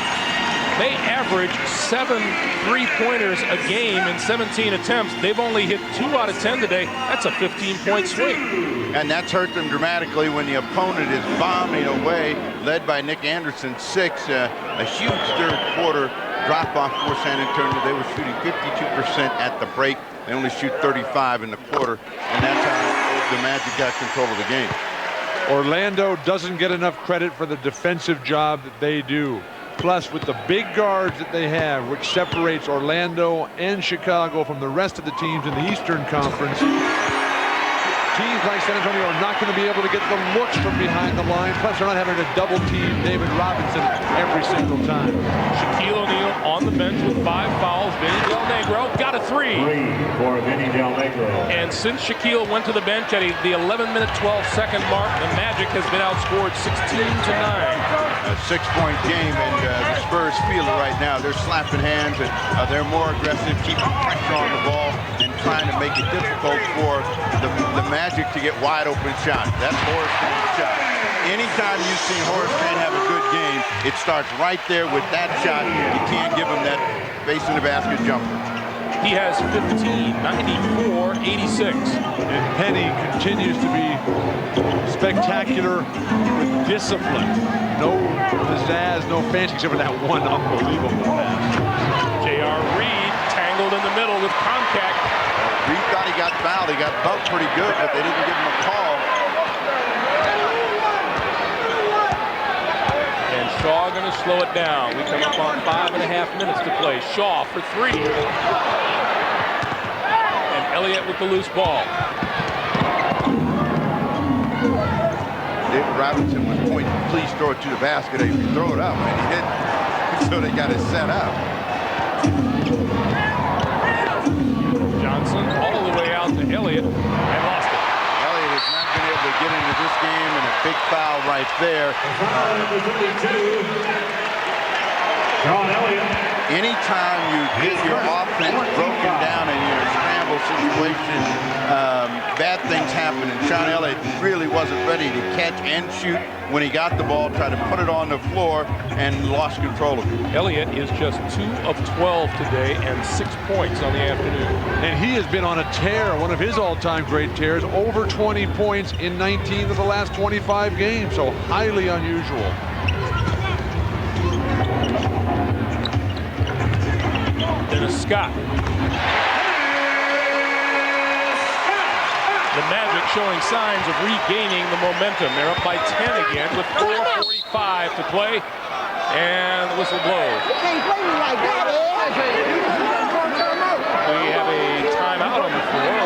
they average 7 3-pointers a game in 17 attempts. They've only hit 2 out of 10 today. That's a 15-point swing. And that's hurt them dramatically when the opponent is bombing away, led by Nick Anderson, 6. A huge third quarter drop-off for San Antonio. They were shooting 52% at the break. They only shoot 35 in the quarter, and that's how the Magic got control of the game. Orlando doesn't get enough credit for the defensive job that they do. Plus, with the big guards that they have, which separates Orlando and Chicago from the rest of the teams in the Eastern Conference, teams like San Antonio are not going to be able to get the looks from behind the line. Plus, they're not having to double team David Robinson every single time. Shaquille O'Neal on the bench with 5 fouls. Vinny Del Negro got a 3. 3 for Vinny Del Negro. And since Shaquille went to the bench at the 11-minute, 12-second mark, the Magic has been outscored 16-9. A 6-point game, and the Spurs feel it right now. They're slapping hands, and they're more aggressive, keeping pressure on the ball, and trying to make it difficult for the Magic to get wide open shots. That's Horace Grant's shot. Anytime you've seen Horace Grant have a good game, it starts right there with that shot. You can't give him that face in the basket jumper. He has 15, 94, 86. And Penny continues to be spectacular with discipline. No pizzazz, no fancy, except for that one unbelievable pass. J.R. Reed tangled in the middle with contact. Reed thought he got fouled. He got bumped pretty good, but they didn't give him a call. And Shaw going to slow it down. We come up on 5.5 minutes to play. Shaw for 3. And Elliott with the loose ball. David Robinson was pointing, please throw it to the basket. If you throw it up, and he didn't. So they got it set up. Johnson all the way out to Elliott and lost it. Elliott has not been able to get into this game, and a big foul right there. Foul number 22. Sean Elliott. Anytime you get your offense broken down in your scramble situation, bad things happen, and Sean Elliott really wasn't ready to catch and shoot when he got the ball, tried to put it on the floor, and lost control of it. Elliott is just 2 of 12 today and 6 points on the afternoon. And he has been on a tear, one of his all-time great tears, over 20 points in 19 of the last 25 games, so highly unusual. Dennis Scott. The Magic showing signs of regaining the momentum. They're up by 10 again with 4:45 to play. And the whistle blows. You can't play me like that, We have a timeout on the floor.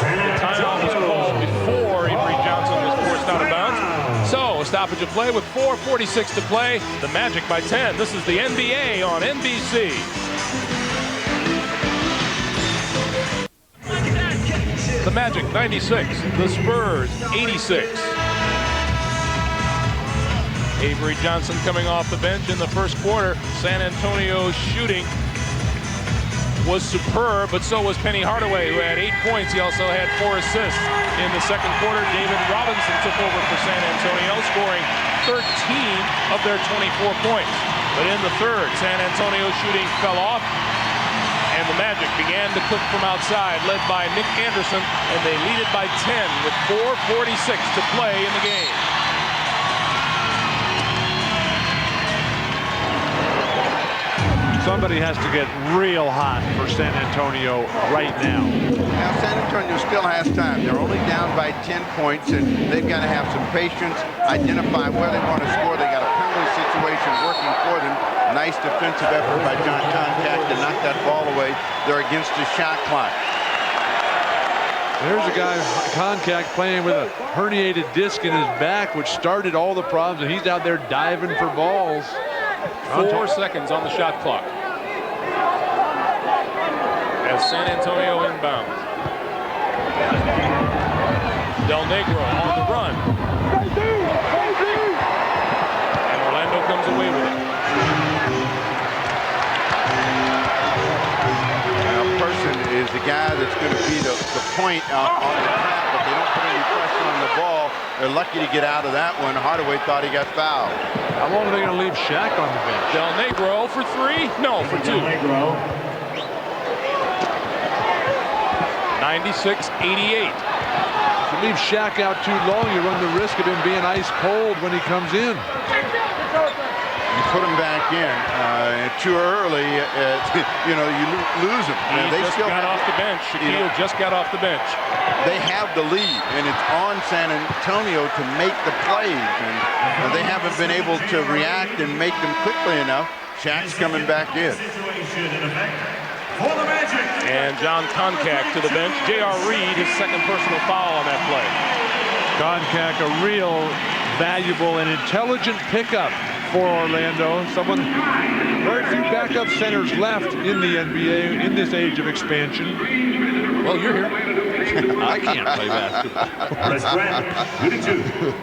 The timeout was called before Avery Johnson was forced out of bounds. So, a stoppage of play with 4:46 to play. The Magic by 10. This is the NBA on NBC. The Magic 96, the Spurs 86. Avery Johnson coming off the bench in the first quarter. San Antonio's shooting was superb, but so was Penny Hardaway, who had 8 points. He also had 4 assists. In the second quarter, David Robinson took over for San Antonio, scoring 13 of their 24 points. But in the third, San Antonio's shooting fell off, and the Magic began to cook from outside, led by Nick Anderson, and they lead it by 10 with 4:46 to play in the game. Somebody has to get real hot for San Antonio right now. Now, San Antonio still has time. They're only down by 10 points, and they've got to have some patience, identify where they want to score. They got a penalty situation working for them. Nice defensive effort by John Concact to knock that ball away. They're against the shot clock. There's a guy, Concact, playing with a herniated disc in his back, which started all the problems, and he's out there diving for balls. 4 seconds on the shot clock. As San Antonio inbounds. Del Negro on the run. And Orlando comes away with it. Now, Person is the guy that's going to be the point on the trap, but they don't put any pressure on the ball. They're lucky to get out of that one. Hardaway thought he got fouled. How long are they going to leave Shaq on the bench? Del Negro for 3? No, for 2. 96-88. If you leave Shaq out too long, you run the risk of him being ice cold when he comes in. You put him back in too early, you know, you lose him. He just got off the bench. Shaquille just got off the bench. They have the lead, and it's on San Antonio to make the plays, and they haven't been able to react and make them quickly enough. Shaq's coming back in. And John Concact to the bench. J.R. Reed, his second personal foul on that play. Concact, a real valuable and intelligent pickup for Orlando. Someone, very few backup centers left in the NBA in this age of expansion. Well, you're here. I can't play basketball. Horace Grant, 22.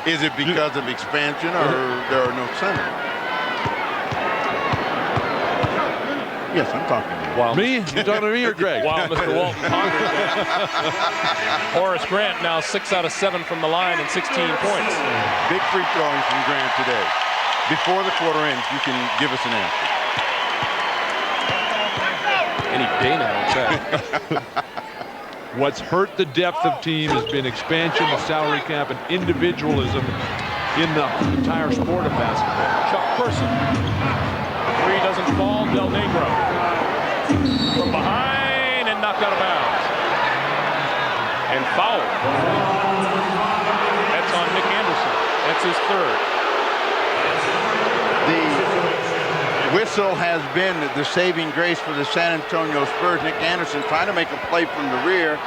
Is it because of expansion, or there are no centers? Yes, I'm talking to you. Me? You talking to me or Greg? While Mr. Walton ponders. Horace Grant now 6 out of 7 from the line and 16 points. Big free throwing from Grant today. Before the quarter ends, you can give us an answer. Any day now, it's What's hurt the depth of team has been expansion, the salary cap, and individualism in the entire sport of basketball. Chuck Person. 3 doesn't fall. Del Negro from behind and knocked out of bounds. And foul. That's on Nick Anderson. That's his third. The whistle has been the saving grace for the San Antonio Spurs. Nick Anderson trying to make a play from the rear.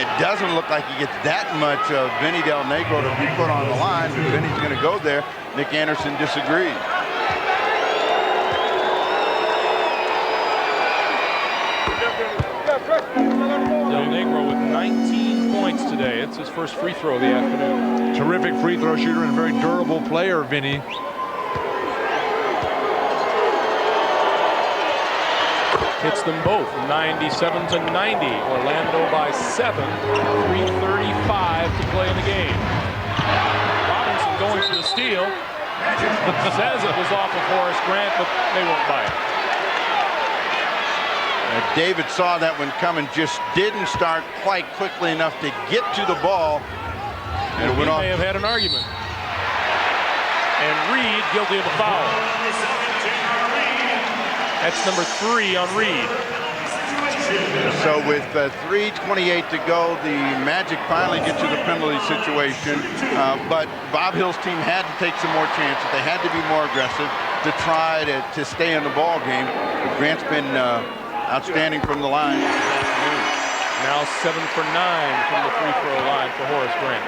It doesn't look like he gets that much of Vinny Del Negro to be put on the line, but Vinny's going to go there. Nick Anderson disagrees. Del Negro with 19 points today. It's his first free throw of the afternoon. Terrific free throw shooter and very durable player, Vinny. Hits them both 97-90. Orlando by 7. 3:35 to play in the game. Robinson going for the steal. Says it was off of Horace Grant, but they won't buy it. David saw that one coming, just didn't start quite quickly enough to get to the ball. And we may have had an argument. And Reed guilty of a foul. That's number 3 on Reed. So with 3:28 to go, the Magic finally get to the penalty situation. But Bob Hill's team had to take some more chances. They had to be more aggressive to try to stay in the ball game. But Grant's been outstanding from the line. Now 7 for 9 from the free throw line for Horace Grant.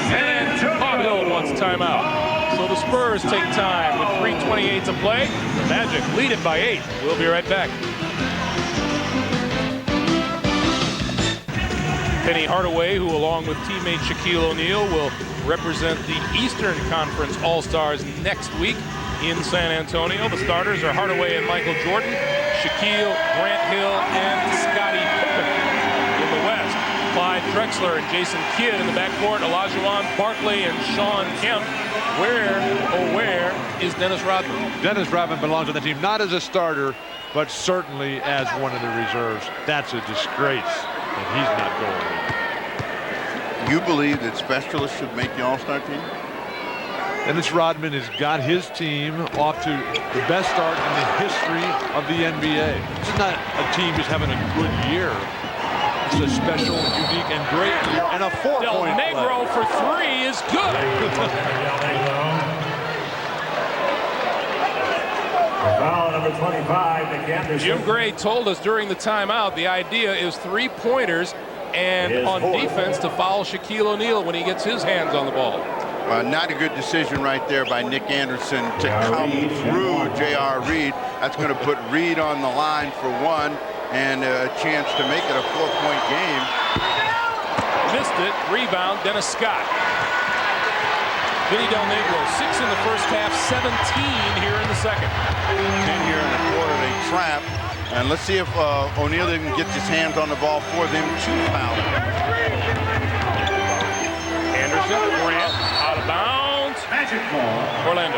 And Bob Hill wants timeout. So the Spurs take time with 3:28 to play. The Magic lead it by 8. We'll be right back. Penny Hardaway, who along with teammate Shaquille O'Neal will represent the Eastern Conference All-Stars next week in San Antonio. The starters are Hardaway and Michael Jordan, Shaquille, Grant Hill, and Scottie Pippen. In the West, Clyde Drexler and Jason Kidd in the backcourt, Olajuwon Barkley and Sean Kemp. Where is Dennis Rodman? Dennis Rodman belongs on the team, not as a starter, but certainly as one of the reserves. That's a disgrace that he's not going. You believe that specialists should make the All-Star team? Dennis Rodman has got his team off to the best start in the history of the NBA. This is not a team just having a good year. It's a special, unique, and great year, and a 4-point Del Negro for 3 is good. Foul number 25, Nick Anderson. Jim Gray told us during the timeout the idea is 3-pointers and on defense to foul Shaquille O'Neal when he gets his hands on the ball. Not a good decision right there by Nick Anderson to come through J.R. Reed. That's going to put Reed on the line for one and a chance to make it a 4-point game. Missed it. Rebound, Dennis Scott. Vinny Del Negro, 6 in the first half, 17 here in the second. 10 here in the quarter, they trap. And let's see if O'Neal even gets his hands on the ball for them to foul. Anderson, Grant, out of bounds. Magic ball. Orlando.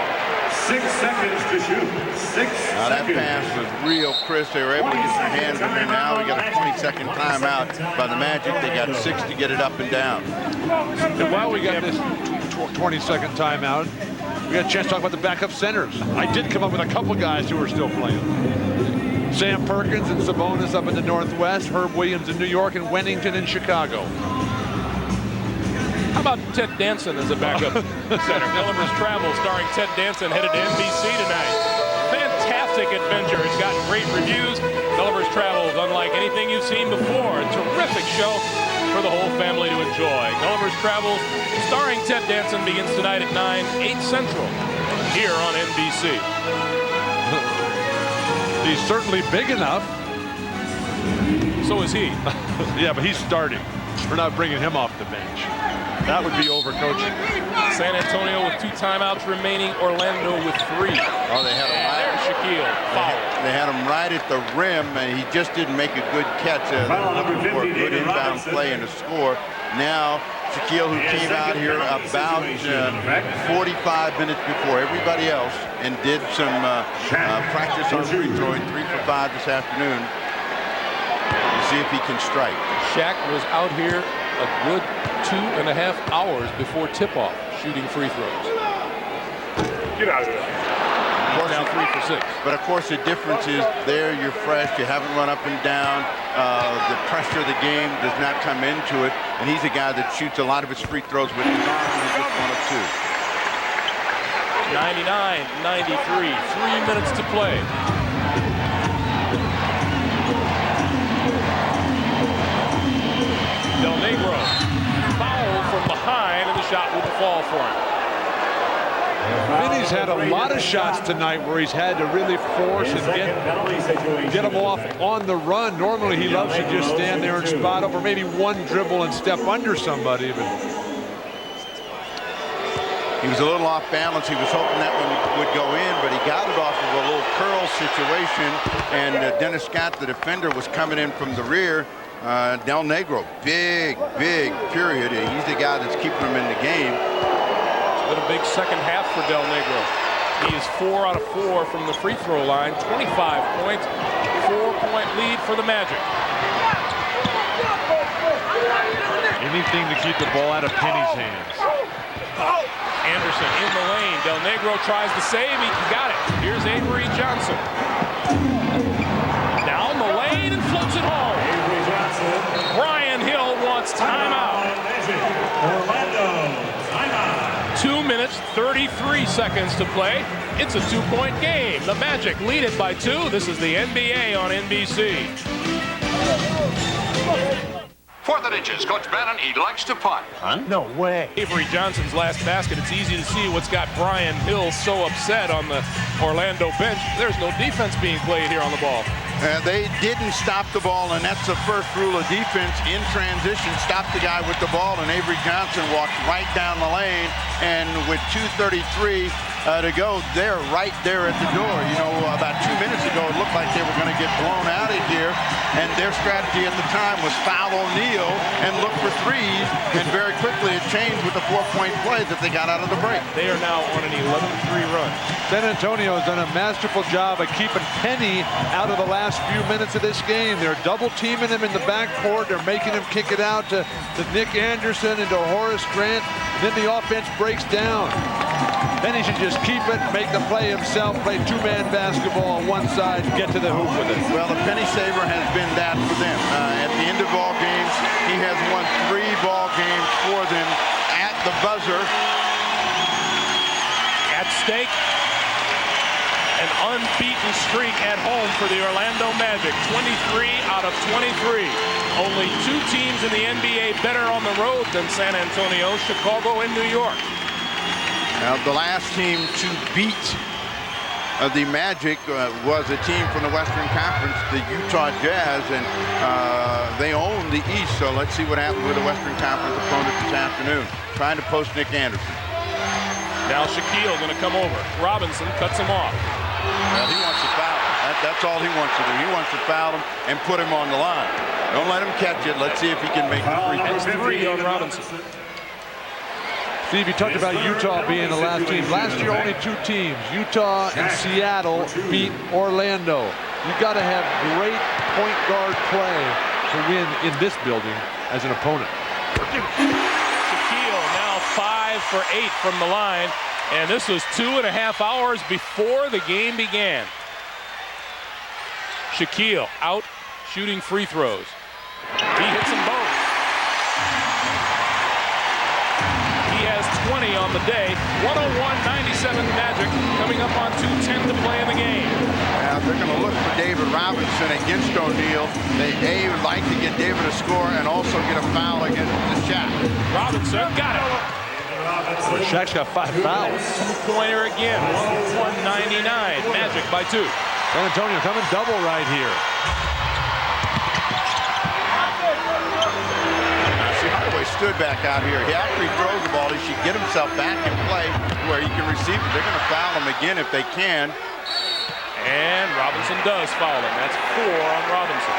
6 seconds to shoot. 6 Now that seconds. pass was real crisp. They were able to get their hands in there. Now we got a 20-second timeout by the Magic. They got 6 to get it up and down. And while we got this 20-second timeout, we got a chance to talk about the backup centers. I did come up with a couple guys who are still playing. Sam Perkins and Sabonis up in the Northwest, Herb Williams in New York, and Wennington in Chicago. How about Ted Danson as a backup center? Gulliver's Travel starring Ted Danson headed to NBC tonight. Fantastic adventure. It's got great reviews. Gulliver's Travel is unlike anything you've seen before. A terrific show for the whole family to enjoy. Gulliver's Travels starring Ted Danson begins tonight at 9, 8 Central here on NBC. He's certainly big enough. So is he. Yeah, but he's starting. We're not bringing him off the bench. That would be overcoaching. San Antonio with 2 timeouts remaining. Orlando with 3. Oh, they had him right. There's Shaquille. Foul. They had him right at the rim, and he just didn't make a good catch. Looking for a good inbound play and a score. Now, Shaquille, who came out here about 45 minutes before everybody else and did some practice on free throwing, 3 for 5 this afternoon. To see if he can strike. Shaq was out here a good 2.5 hours before tip-off shooting free throws. Get out of there. Now 3 for 6. But of course the difference is there you're fresh, you haven't run up and down, the pressure of the game does not come into it, and he's a guy that shoots a lot of his free throws with his arm. He's just 1 of 2. 99-93, 3 minutes to play. Del Negro foul from behind, and the shot wouldn't fall for him. Vinny's had a lot of shots tonight where he's had to really force and get him off on the run. Normally he loves to just stand there and spot up, or maybe one dribble and step under somebody. But he was a little off balance. He was hoping that one would go in, but he got it off of a little curl situation, and Dennis Scott, the defender, was coming in from the rear. Del Negro, big period. He's the guy that's keeping him in the game. It's been a big second half for Del Negro. He is 4 out of 4 from the free throw line, 25 points, 4-point lead for the Magic. anything to keep the ball out of Penny's hands. Anderson in the lane. Del Negro tries to save. He got it. Here's Avery Johnson. Down the lane and floats it home. Avery Johnson. Brian Hill wants timeout. Orlando, timeout. 2 minutes, 33 seconds to play. It's a 2-point game. The Magic lead it by 2. This is the NBA on NBC. 4th and inches. Coach Bannon, he likes to punt. No way. Avery Johnson's last basket. It's easy to see what's got Brian Hill so upset on the Orlando bench. There's no defense being played here on the ball. They didn't stop the ball, and that's the first rule of defense in transition. Stop the guy with the ball, and Avery Johnson walked right down the lane, and with 2:33 to go, they're right there at the door. You know, about 2 minutes ago, it looked like they were going to get blown out of here, and their strategy at the time was foul O'Neal and look for threes, and very quickly it changed with the 4-point play that they got out of the break. They are now on an 11-3 run. San Antonio has done a masterful job of keeping Penny out of the last few minutes of this game. They're double teaming him in the backcourt. They're making him kick it out to Nick Anderson and to Horace Grant. And then the offense breaks down. Penny should just keep it, make the play himself, play two-man basketball on one side, get to the hoop with it. Well, the Penny Saver has been that for them. At the end of ball games, he has won 3 ball games for them at the buzzer. At stake, an unbeaten streak at home for the Orlando Magic. 23 out of 23. Only 2 teams in the NBA better on the road than San Antonio, Chicago, and New York. Now, the last team to beat the Magic was a team from the Western Conference, the Utah Jazz, and they own the East. So let's see what happens with the Western Conference opponent this afternoon. Trying to post Nick Anderson. Now Shaquille going to come over. Robinson cuts him off. Well, he wants to foul him. That's all he wants to do. He wants to foul him and put him on the line. Don't let him catch it. Let's see if he can make the free throw. That's 3 on Robinson. Steve, you talked about Utah being the last team. Last year, only 2 teams, Utah and Seattle, beat Orlando. You got to have great point guard play to win in this building as an opponent. Shaquille now 5 for 8 from the line, and this was 2.5 hours before the game began. Shaquille out shooting free throws. He hits them both. 20 on the day. 101-97 Magic coming up on 2:10 to play in the game. Now they're going to look for David Robinson against O'Neal. They would like to get David a score and also get a foul against the Shaq. Robinson got it. Well, Shaq's got 5 fouls. 2-pointer again. 101-99. Magic by 2. San Antonio coming double right here. Stood back out here. After he throws the ball, he should get himself back in play where he can receive it. They're going to foul him again if they can. And Robinson does foul him. That's 4 on Robinson.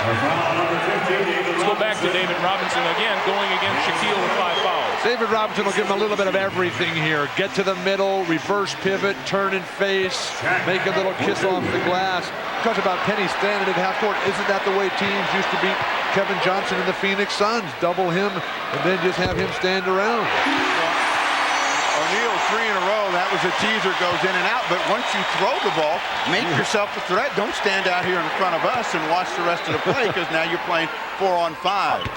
Let's go back to David Robinson again, going against Shaquille with 5 fouls. David Robinson will give him a little bit of everything here. Get to the middle, reverse pivot, turn and face, make a little kiss off the glass. Talk about Penny standing at half court. Isn't that the way teams used to beat Kevin Johnson and the Phoenix Suns? Double him and then just have him stand around. O'Neal 3 in a row. That was a teaser, goes in and out. But once you throw the ball, make yourself a threat. Don't stand out here in front of us and watch the rest of the play, because now you're playing 4 on 5. 8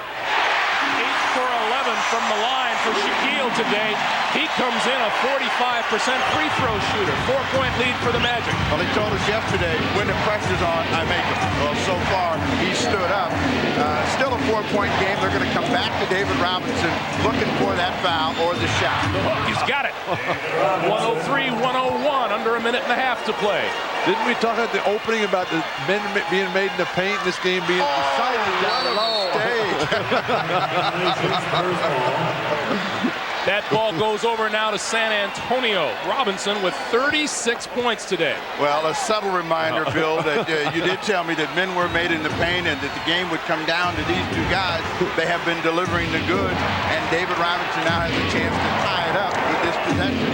for 11 from the line for Shaquille today. He comes in a 45% free throw shooter. 4-point lead for the Magic. Well, he told us yesterday, when the pressure's on, I make it. Well, so far, he stood up. Still a 4-point game. They're going to come back to David Robinson looking for that foul or the shot. The hook, he's got it. 103-101, under a minute and a half to play. Didn't we talk at the opening about the men being made in the paint, this game being decided down low? That ball goes over now to San Antonio. Robinson with 36 points today. Well, a subtle reminder, Bill, that you did tell me that men were made in the paint and that the game would come down to these 2 guys. They have been delivering the goods, and David Robinson now has a chance to tie it up with this possession.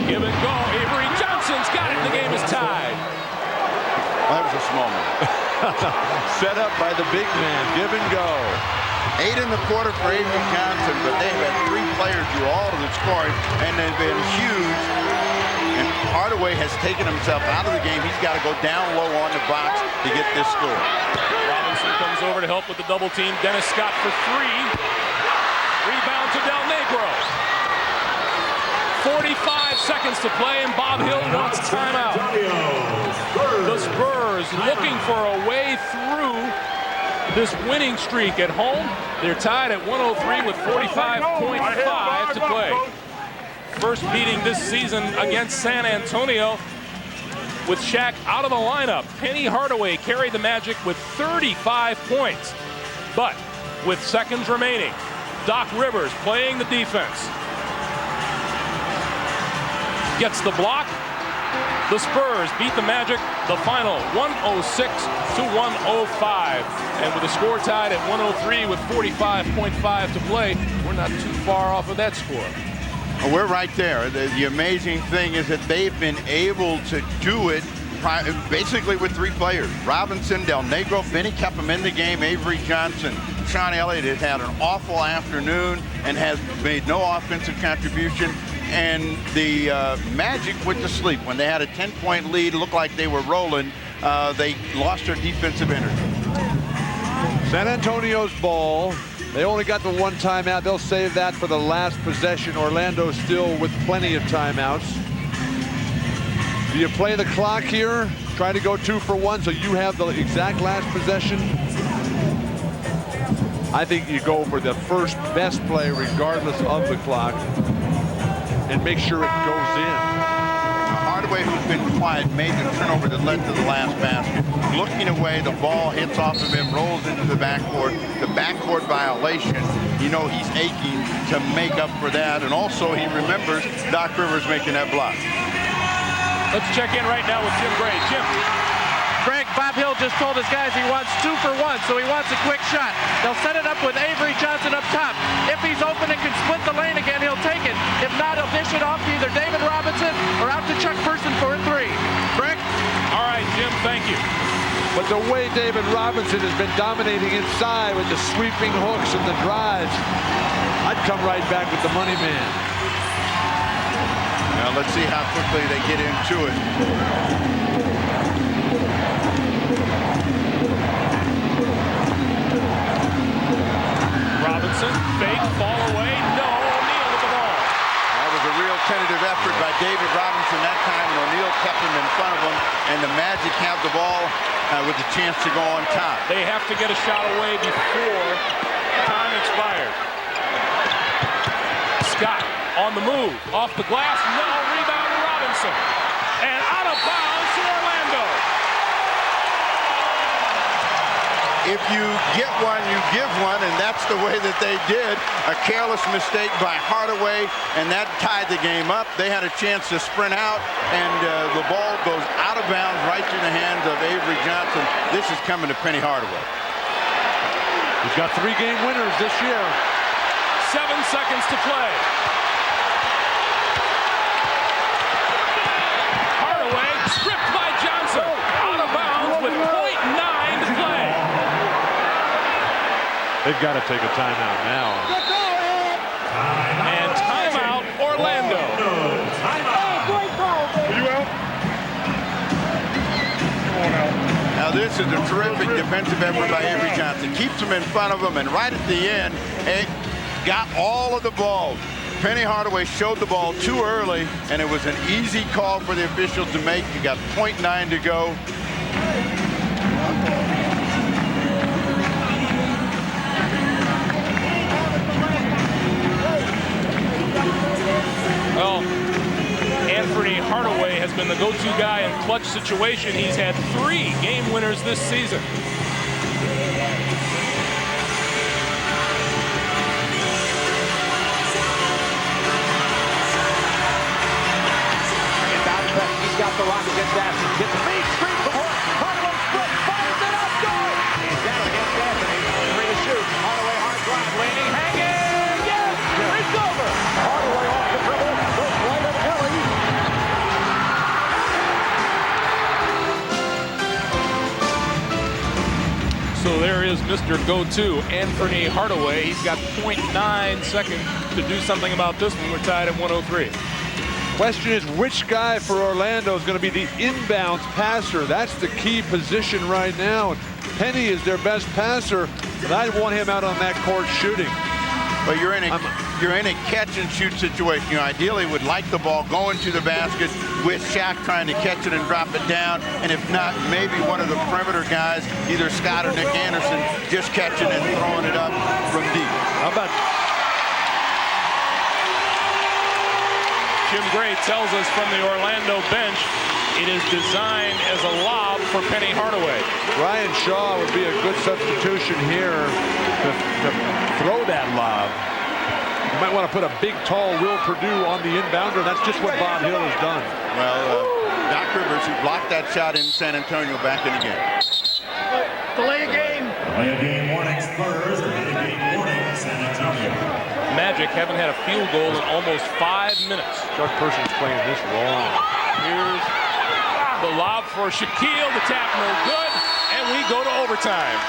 Give and go. Avery Johnson's got it. The game is tied. That was a small one. Set up by the big man. Give and go. 8 in the quarter for Avery Johnson, but they've had 3 players do all of the scoring, and they've been huge. And Hardaway has taken himself out of the game. He's got to go down low on the box to get this score. Robinson comes over to help with the double team. Dennis Scott for 3. Rebound to Del Negro. 45 seconds to play, and Bob Hill wants timeout. The Spurs looking for a way through this winning streak at home. They're tied at 103 with 45.5 to play. First meeting this season against San Antonio. With Shaq out of the lineup, Penny Hardaway carried the Magic with 35 points. But with seconds remaining, Doc Rivers playing the defense. Gets the block. The Spurs beat the Magic the final 106-105. And with the score tied at 103 with 45.5 to play, we're not too far off of that score. We're right there. The amazing thing is that they've been able to do it basically with three players. Robinson, Del Negro, Benny kept him in the game. Avery Johnson, Sean Elliott has had an awful afternoon and has made no offensive contribution. And the Magic went to sleep. When they had a 10-point lead, looked like they were rolling, they lost their defensive energy. San Antonio's ball. They only got the one timeout. They'll save that for the last possession. Orlando still with plenty of timeouts. Do you play the clock here? Try to go 2 for 1 so you have the exact last possession? I think you go for the first best play regardless of the clock and make sure it goes in. Hardaway, who's been quiet, made the turnover that led to the last basket. Looking away, the ball hits off of him, rolls into the backcourt. The backcourt violation, you know he's aching to make up for that. And also he remembers Doc Rivers making that block. Let's check in right now with Jim Gray. Jim. Greg, Bob Hill just told his guys he wants 2 for 1, so he wants a quick shot. They'll set it up with Avery Johnson up top. If he's open and can split the lane again, he'll take it. If not, he'll dish it off to either David Robinson or out to Chuck Person for a 3. Greg? All right, Jim, thank you. But the way David Robinson has been dominating inside with the sweeping hooks and the drives, I'd come right back with the money man. Now let's see how quickly they get into it. Robinson, fake, fall away, no, O'Neal with the ball. That was a real tentative effort by David Robinson that time, and O'Neal kept him in front of him, and the Magic have the ball with a chance to go on top. They have to get a shot away before time expired. Scott on the move, off the glass, no, rebound Robinson. And out of bounds to Orlando. If you get one, you give one, and that's the way that they did. A careless mistake by Hardaway, and that tied the game up. They had a chance to sprint out, and the ball goes out of bounds right through the hands of Avery Johnson. This is coming to Penny Hardaway. He's got 3 game winners this year. 7 seconds to play. Hardaway stripped by Johnson. Out of bounds with .9 to play. They've got to take a timeout now. And timeout, Orlando. Now this is a terrific defensive effort by Avery Johnson. Keeps him in front of him, and right at the end, it got all of the ball. Penny Hardaway showed the ball too early, and it was an easy call for the officials to make. You got .9 to go. Well, Anthony Hardaway has been the go-to guy in clutch situation. He's had 3 game winners this season. He's got the rocket, gets that, gets the feed, screen for Hardaway, split, fires it up, good! He's down against Anthony, 3 to shoot. Hardaway, hard drive, leaning, hanging, yes! It's over! Hardaway off the dribble, goes right at Ellie. So there is Mr. Go-To, Anthony Hardaway. He's got .9 seconds to do something about this one. We're tied at 103. Question is, which guy for Orlando is going to be the inbounds passer? That's the key position right now. Penny is their best passer, but I want him out on that court shooting. But you're in a catch and shoot situation. You ideally would like the ball going to the basket with Shaq trying to catch it and drop it down, and if not, maybe one of the perimeter guys, either Scott or Nick Anderson, just catching and throwing it up from deep. How about Jim Gray tells us from the Orlando bench it is designed as a lob for Penny Hardaway. Ryan Shaw would be a good substitution here to throw that lob. You might want to put a big, tall Will Perdue on the inbounder. That's just what Bob Hill has done. Well, Doc Rivers, who blocked that shot in San Antonio, back in the game. Delay a game. Delay a game warning Spurs. Delay a game warning San Antonio. Magic haven't had a field goal in almost 5 minutes. Chuck Person's playing this wrong. Here's the lob for Shaquille. The tap no good, and we go to overtime.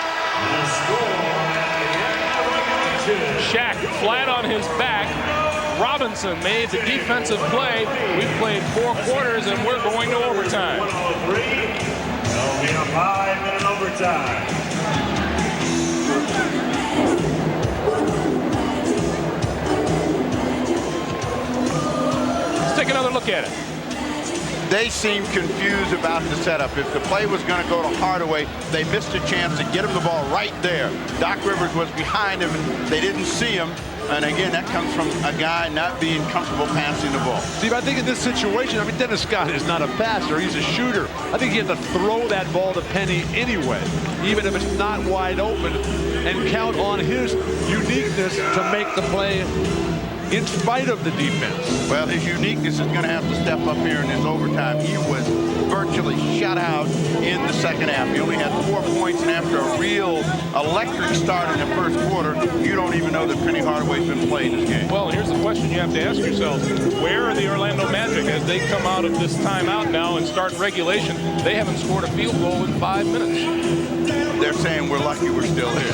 Shaq flat on his back. Robinson made the defensive play. We've played 4 quarters, and we're going to overtime. There'll be a 5-minute overtime. Let's take another look at it. They seemed confused about the setup. If the play was going to go to Hardaway, they missed a chance to get him the ball right there. Doc Rivers was behind him, and they didn't see him. And again, that comes from a guy not being comfortable passing the ball. Steve, I think in this situation, I mean, Dennis Scott is not a passer. He's a shooter. I think you have to throw that ball to Penny anyway, even if it's not wide open, and count on his uniqueness to make the play in spite of the defense. Well, his uniqueness is going to have to step up here in his overtime. He was virtually shut out in the second half. He only had 4 points, and after a real electric start in the first quarter, you don't even know that Penny Hardaway's been playing this game. Well, here's the question you have to ask yourselves. Where are the Orlando Magic as they come out of this timeout now and start regulation? They haven't scored a field goal in 5 minutes. They're saying we're lucky we're still here.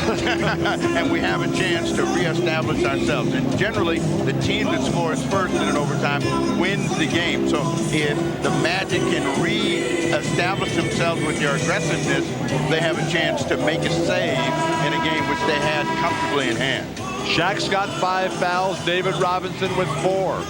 And we have a chance to reestablish ourselves. And generally, the team that scores first in an overtime wins the game. So if the Magic can reestablish themselves with their aggressiveness, they have a chance to make a save in a game which they had comfortably in hand. Shaq's got 5 fouls. David Robinson with 4.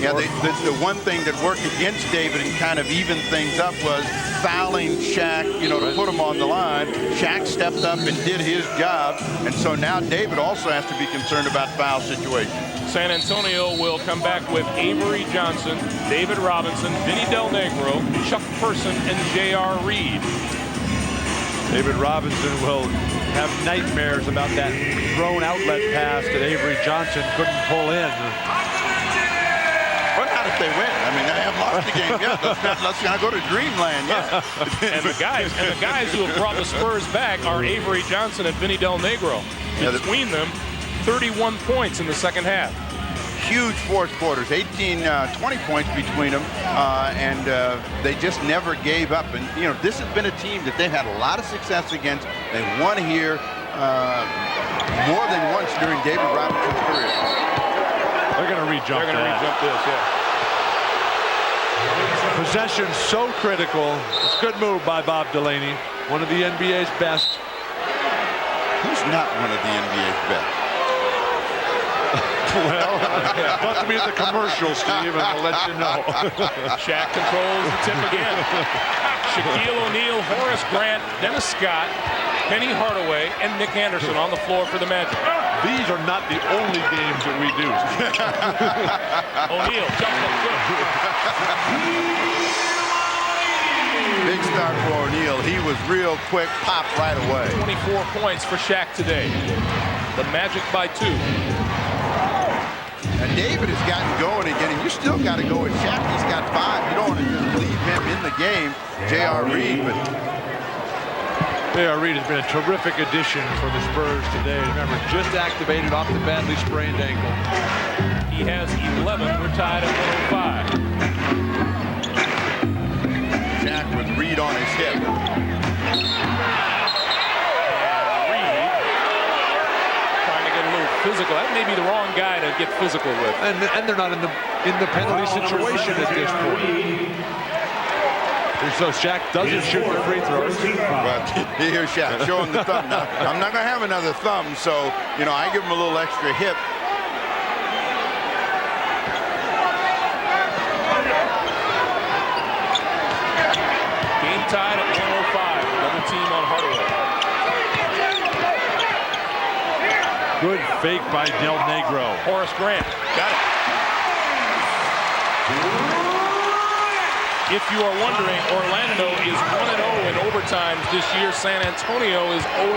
Yeah, the one thing that worked against David and kind of evened things up was fouling Shaq, to put him on the line. Shaq stepped up and did his job, and so now David also has to be concerned about foul situations. San Antonio will come back with Avery Johnson, David Robinson, Vinny Del Negro, Chuck Person, and J.R. Reed. David Robinson will have nightmares about that thrown outlet pass that Avery Johnson couldn't pull in. Well, not if they win. I mean, they have lost the game yet. Let's not go to dreamland yet. and the guys who have brought the Spurs back are Avery Johnson and Vinny Del Negro. Between them, 31 points in the second half. Huge fourth quarters, 18, 20 points between them, and they just never gave up. And, this has been a team that they've had a lot of success against. They won here more than once during David Robinson's career. They're going to re-jump this, yeah. Possession so critical. It's a good move by Bob Delaney, one of the NBA's best. Who's not one of the NBA's best? Well, must be the commercial, Steve, and I'll let you know. Shaq controls the tip again. Shaquille O'Neal, Horace Grant, Dennis Scott, Penny Hardaway, and Nick Anderson on the floor for the Magic. These are not the only games that we do. O'Neal jumped up good. Big start for O'Neal. He was real quick, popped right away. 24 points for Shaq today. The Magic by 2. And David has gotten going again, and you still got to go with Shaq. He's got 5. You don't want to just leave him in the game. J.R. Reed, but J.R. Reed has been a terrific addition for the Spurs today. Remember, just activated off the badly sprained ankle. He has 11. We're tied at 105. Shaq with Reed on his hip. Physical. That may be the wrong guy to get physical with. And they're not in the penalty situation at this point. And so Shaq doesn't shoot the free throws. Well, here's Shaq showing the thumb now. I'm not going to have another thumb, so, I give him a little extra hip. Game tied at 105. Another team on Hardaway. Good fake by Del Negro. Horace Grant got it. If you are wondering, Orlando is 1-0 in overtimes this year. San Antonio is 0-1.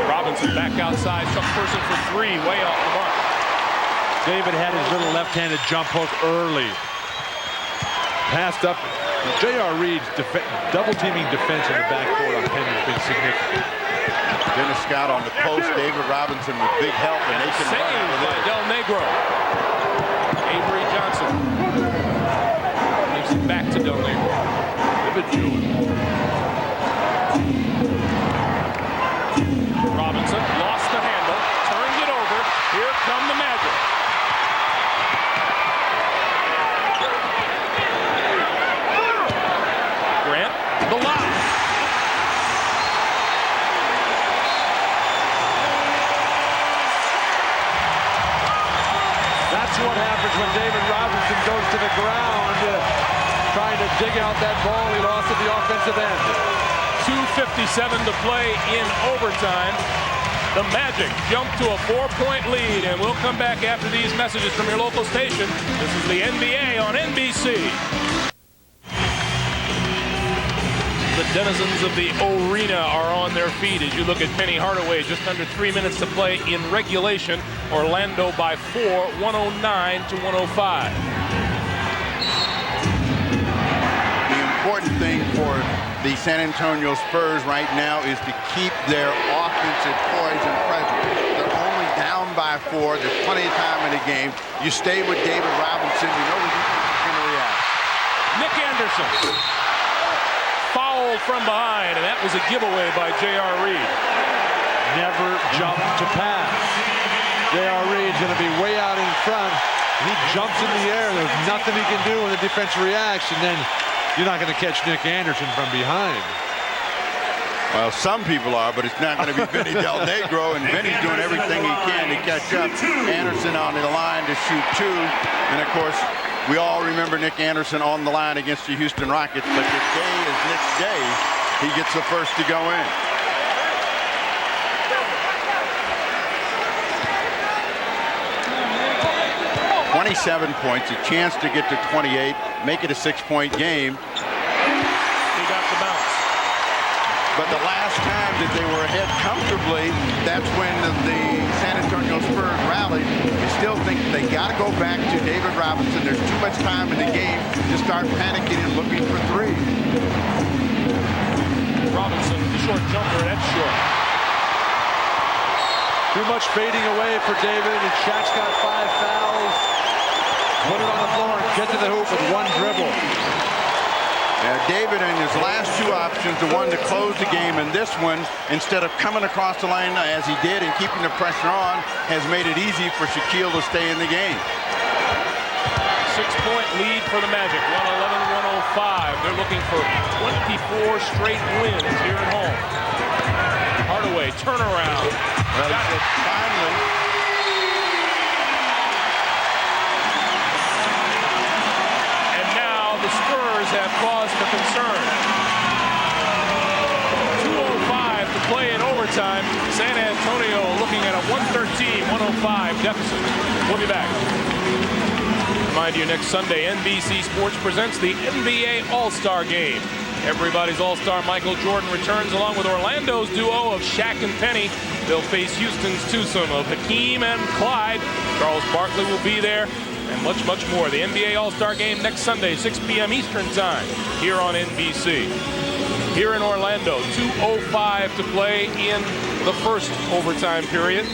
Robinson back outside, Chuck Person for three, way off the mark. David had his little left-handed jump hook early. Passed up. J.R. Reed's double-teaming defense in the backcourt on Penny has been significant. Dennis Scott on the post. David Robinson with big help, and they can run out of Saved by Del Negro. Avery Johnson gives it back to Del Negro. Give it to him. Robinson lost the handle, turned it over. Here come the Magic. Grant, the lob. That's what happens when David Robinson goes to the ground trying to dig out that ball he lost at the offensive end. 2:57 to play in overtime. The Magic jump to a 4-point lead, and we'll come back after these messages from your local station. This is the NBA on NBC. The denizens of the arena are on their feet as you look at Penny Hardaway. Just under 3 minutes to play in regulation. Orlando by 4, 109-105. The important thing for the San Antonio Spurs right now is to keep their offensive poise and presence. They're only down by 4. There's plenty of time in the game. You stay with David Robinson. You know the defense is going to react. Nick Anderson fouled from behind, and that was a giveaway by J.R. Reed. Never jump to pass. J.R. Reed's going to be way out in front. He jumps in the air. There's nothing he can do when the defense reacts, and then you're not going to catch Nick Anderson from behind. Well, some people are, but it's not going to be Vinny Del Negro, and Vinny's doing everything he can to catch up. Anderson on the line to shoot 2, and of course, we all remember Nick Anderson on the line against the Houston Rockets, but today is Nick's day. He gets the first to go in. "27 points, a chance to get to 28, make it a 6-point game. He got the bounce. But the last time that they were ahead comfortably, that's when the San Antonio Spurs rallied. I still think they got to go back to David Robinson. There's too much time in the game to start panicking and looking for 3. Robinson, the short jumper, that's short. Too much fading away for David, and Shaq's got 5 fouls. Put it on the floor and get to the hoop with 1 dribble. David in his last 2 options, the one to close the game, and this one, instead of coming across the line as he did and keeping the pressure on, has made it easy for Shaquille to stay in the game. 6-point lead for the Magic, 111-105. They're looking for 24 straight wins here at home. Hardaway, turnaround. Well, got it finally. The Spurs have cause for concern. 2:05 to play in overtime. San Antonio looking at a 113-105 deficit. We'll be back. Remind you, next Sunday, NBC Sports presents the NBA All-Star Game. Everybody's All-Star Michael Jordan returns along with Orlando's duo of Shaq and Penny. They'll face Houston's twosome of Hakeem and Clyde. Charles Barkley will be there. And much, much more. The NBA All-Star Game next Sunday, 6 p.m. Eastern Time, here on NBC. Here in Orlando, 2:05 to play in the first overtime period.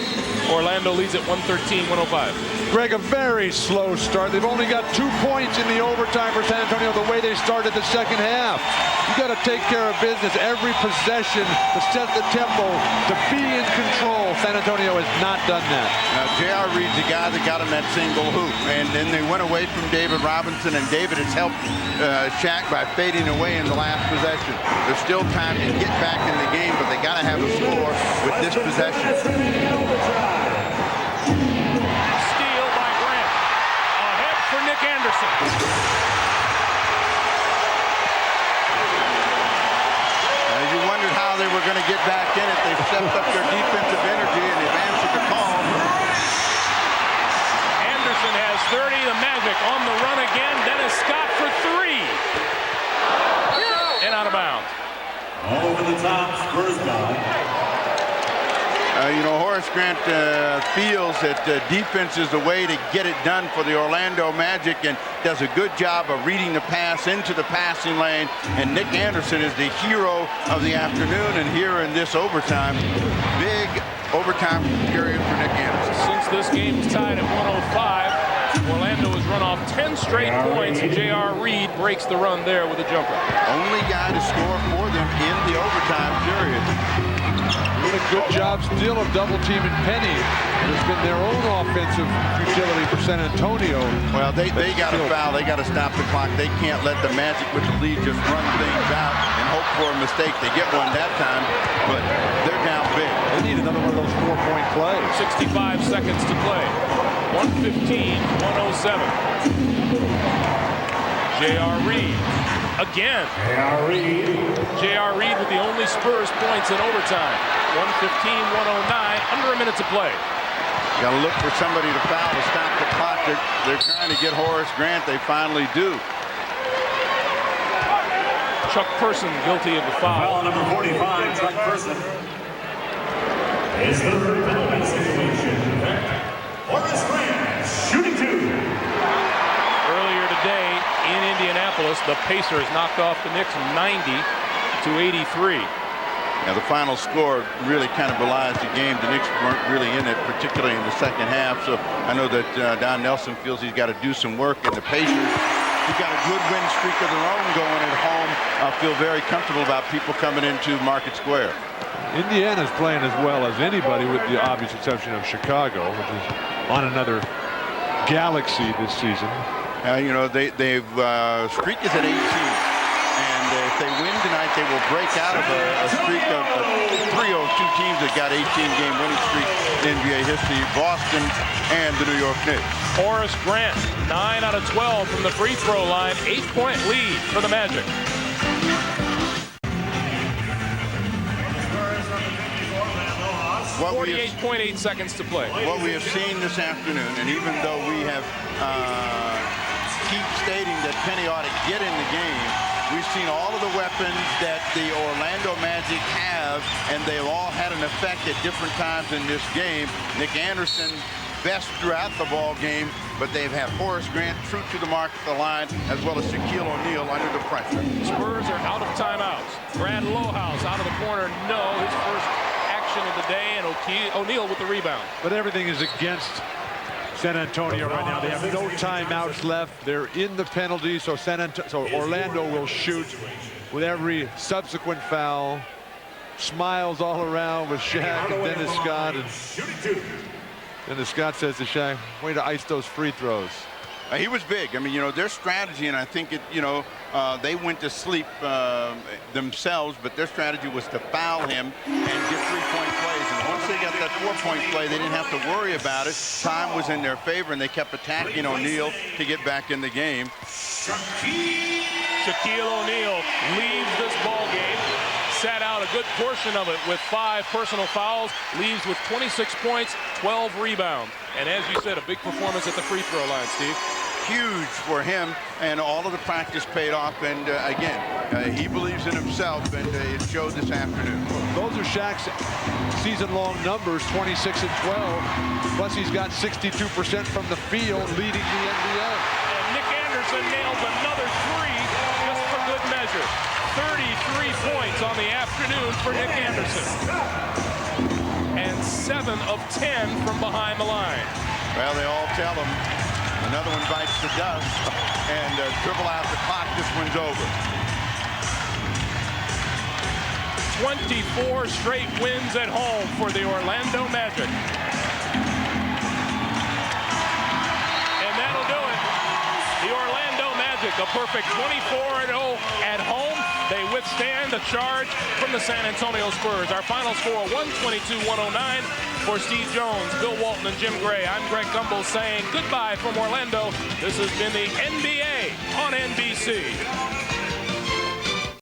Orlando leads at 113-105. Greg, a very slow start. They've only got 2 points in the overtime for San Antonio the way they started the second half. You got to take care of business every possession to set the tempo, to be in control. San Antonio has not done that. Now, J.R. Reed's the guy that got him that single hoop, and then they went away from David Robinson, and David has helped Shaq by fading away in the last possession. There's still time to get back in the game, but they got to have a score with this possession. Steal by Grant. Ahead for Nick Anderson. You wondered how they were going to get back in it. They've stepped up their defensive energy, and they've answered the call. Anderson has 30. The Magic on the run again. Dennis Scott for 3. And out of bounds. Over the top, Spurs guy. You know, Horace Grant feels that defense is the way to get it done for the Orlando Magic, and does a good job of reading the pass into the passing lane. And Nick Anderson is the hero of the afternoon, and here in this overtime, big overtime period for Nick Anderson. Since this game is tied at 105, Orlando has run off 10 straight points. J.R. Reed breaks the run there with a jumper. Only guy to score for them in the overtime period. What a good job still of double teaming Penny. It's been their own offensive utility for San Antonio. Well, they got to foul. They got to stop the clock. They can't let the Magic with the lead just run things out and hope for a mistake. They get one that time, but they're down big. They need another one of those 4-point plays. 65 seconds to play. 115, 107. J.R. Reed again. J.R. Reed with the only Spurs points in overtime. 115, 109, under a minute to play. Got to look for somebody to foul to stop the clock. They're trying to get Horace Grant. They finally do. Chuck Person guilty of the foul. Foul number 45, Chuck Person. Is the third penalty situation. Horace Grant, shooting 2. Earlier today in Indianapolis, the Pacers knocked off the Knicks 90-83. Now, the final score really kind of belies the game. The Knicks weren't really in it, particularly in the second half. So I know that Don Nelson feels he's got to do some work. And the Pacers, who've got a good win streak of their own going at home, feel very comfortable about people coming into Market Square. Indiana's playing as well as anybody, with the obvious exception of Chicago, which is on another galaxy this season. You know, they've streak is at 18. And if they win tonight, they will break out of a streak of 302 teams that got 18-game winning streak in NBA history: Boston and the New York Knicks. Horace Grant, 9 out of 12 from the free throw line. 8-point lead for the Magic. What 48.8 seconds to play. What we have seen this afternoon, and even though we have keep stating that Penny ought to get in the game, we've seen all of the weapons that the Orlando Magic have, and they've all had an effect at different times in this game. Nick Anderson best throughout the ball game, but they've had Horace Grant true to the mark at the line, as well as Shaquille O'Neal under the pressure. Spurs are out of timeouts. Brad Lohaus out of the corner. No, his first action of the day, and O'Neal with the rebound. But everything is against San Antonio right now. They have no timeouts left. They're in the penalty, so Orlando will shoot with every subsequent foul. Smiles all around with Shaq and Dennis Scott. And Dennis Scott says to Shaq, way to ice those free throws. He was big. I mean, you know, their strategy, and I think it, you know, they went to sleep themselves, but their strategy was to foul him and get 3-point plays. And once they got that 4-point play, they didn't have to worry about it. Time was in their favor, and they kept attacking O'Neal to get back in the game. Shaquille O'Neal leaves this ball game. Sat out a good portion of it with 5 personal fouls, leaves with 26 points, 12 rebounds. And as you said, a big performance at the free throw line, Steve. Huge for him, and all of the practice paid off. And again, he believes in himself, and it showed this afternoon. Those are Shaq's season-long numbers, 26 and 12. Plus, he's got 62% from the field, leading the NBA. And Nick Anderson nails another 3 just for good measure. 33 points on the afternoon for Nick Anderson. And 7 of 10 from behind the line. Well, they all tell him another one bites the dust, and dribble out the clock. This one's over. 24 straight wins at home for the Orlando Magic. And that'll do it. The Orlando Magic, a perfect 24-0 at home. They withstand the charge from the San Antonio Spurs. Our final score, 122-109 for Steve Jones, Bill Walton, and Jim Gray. I'm Greg Gumbel saying goodbye from Orlando. This has been the NBA on NBC.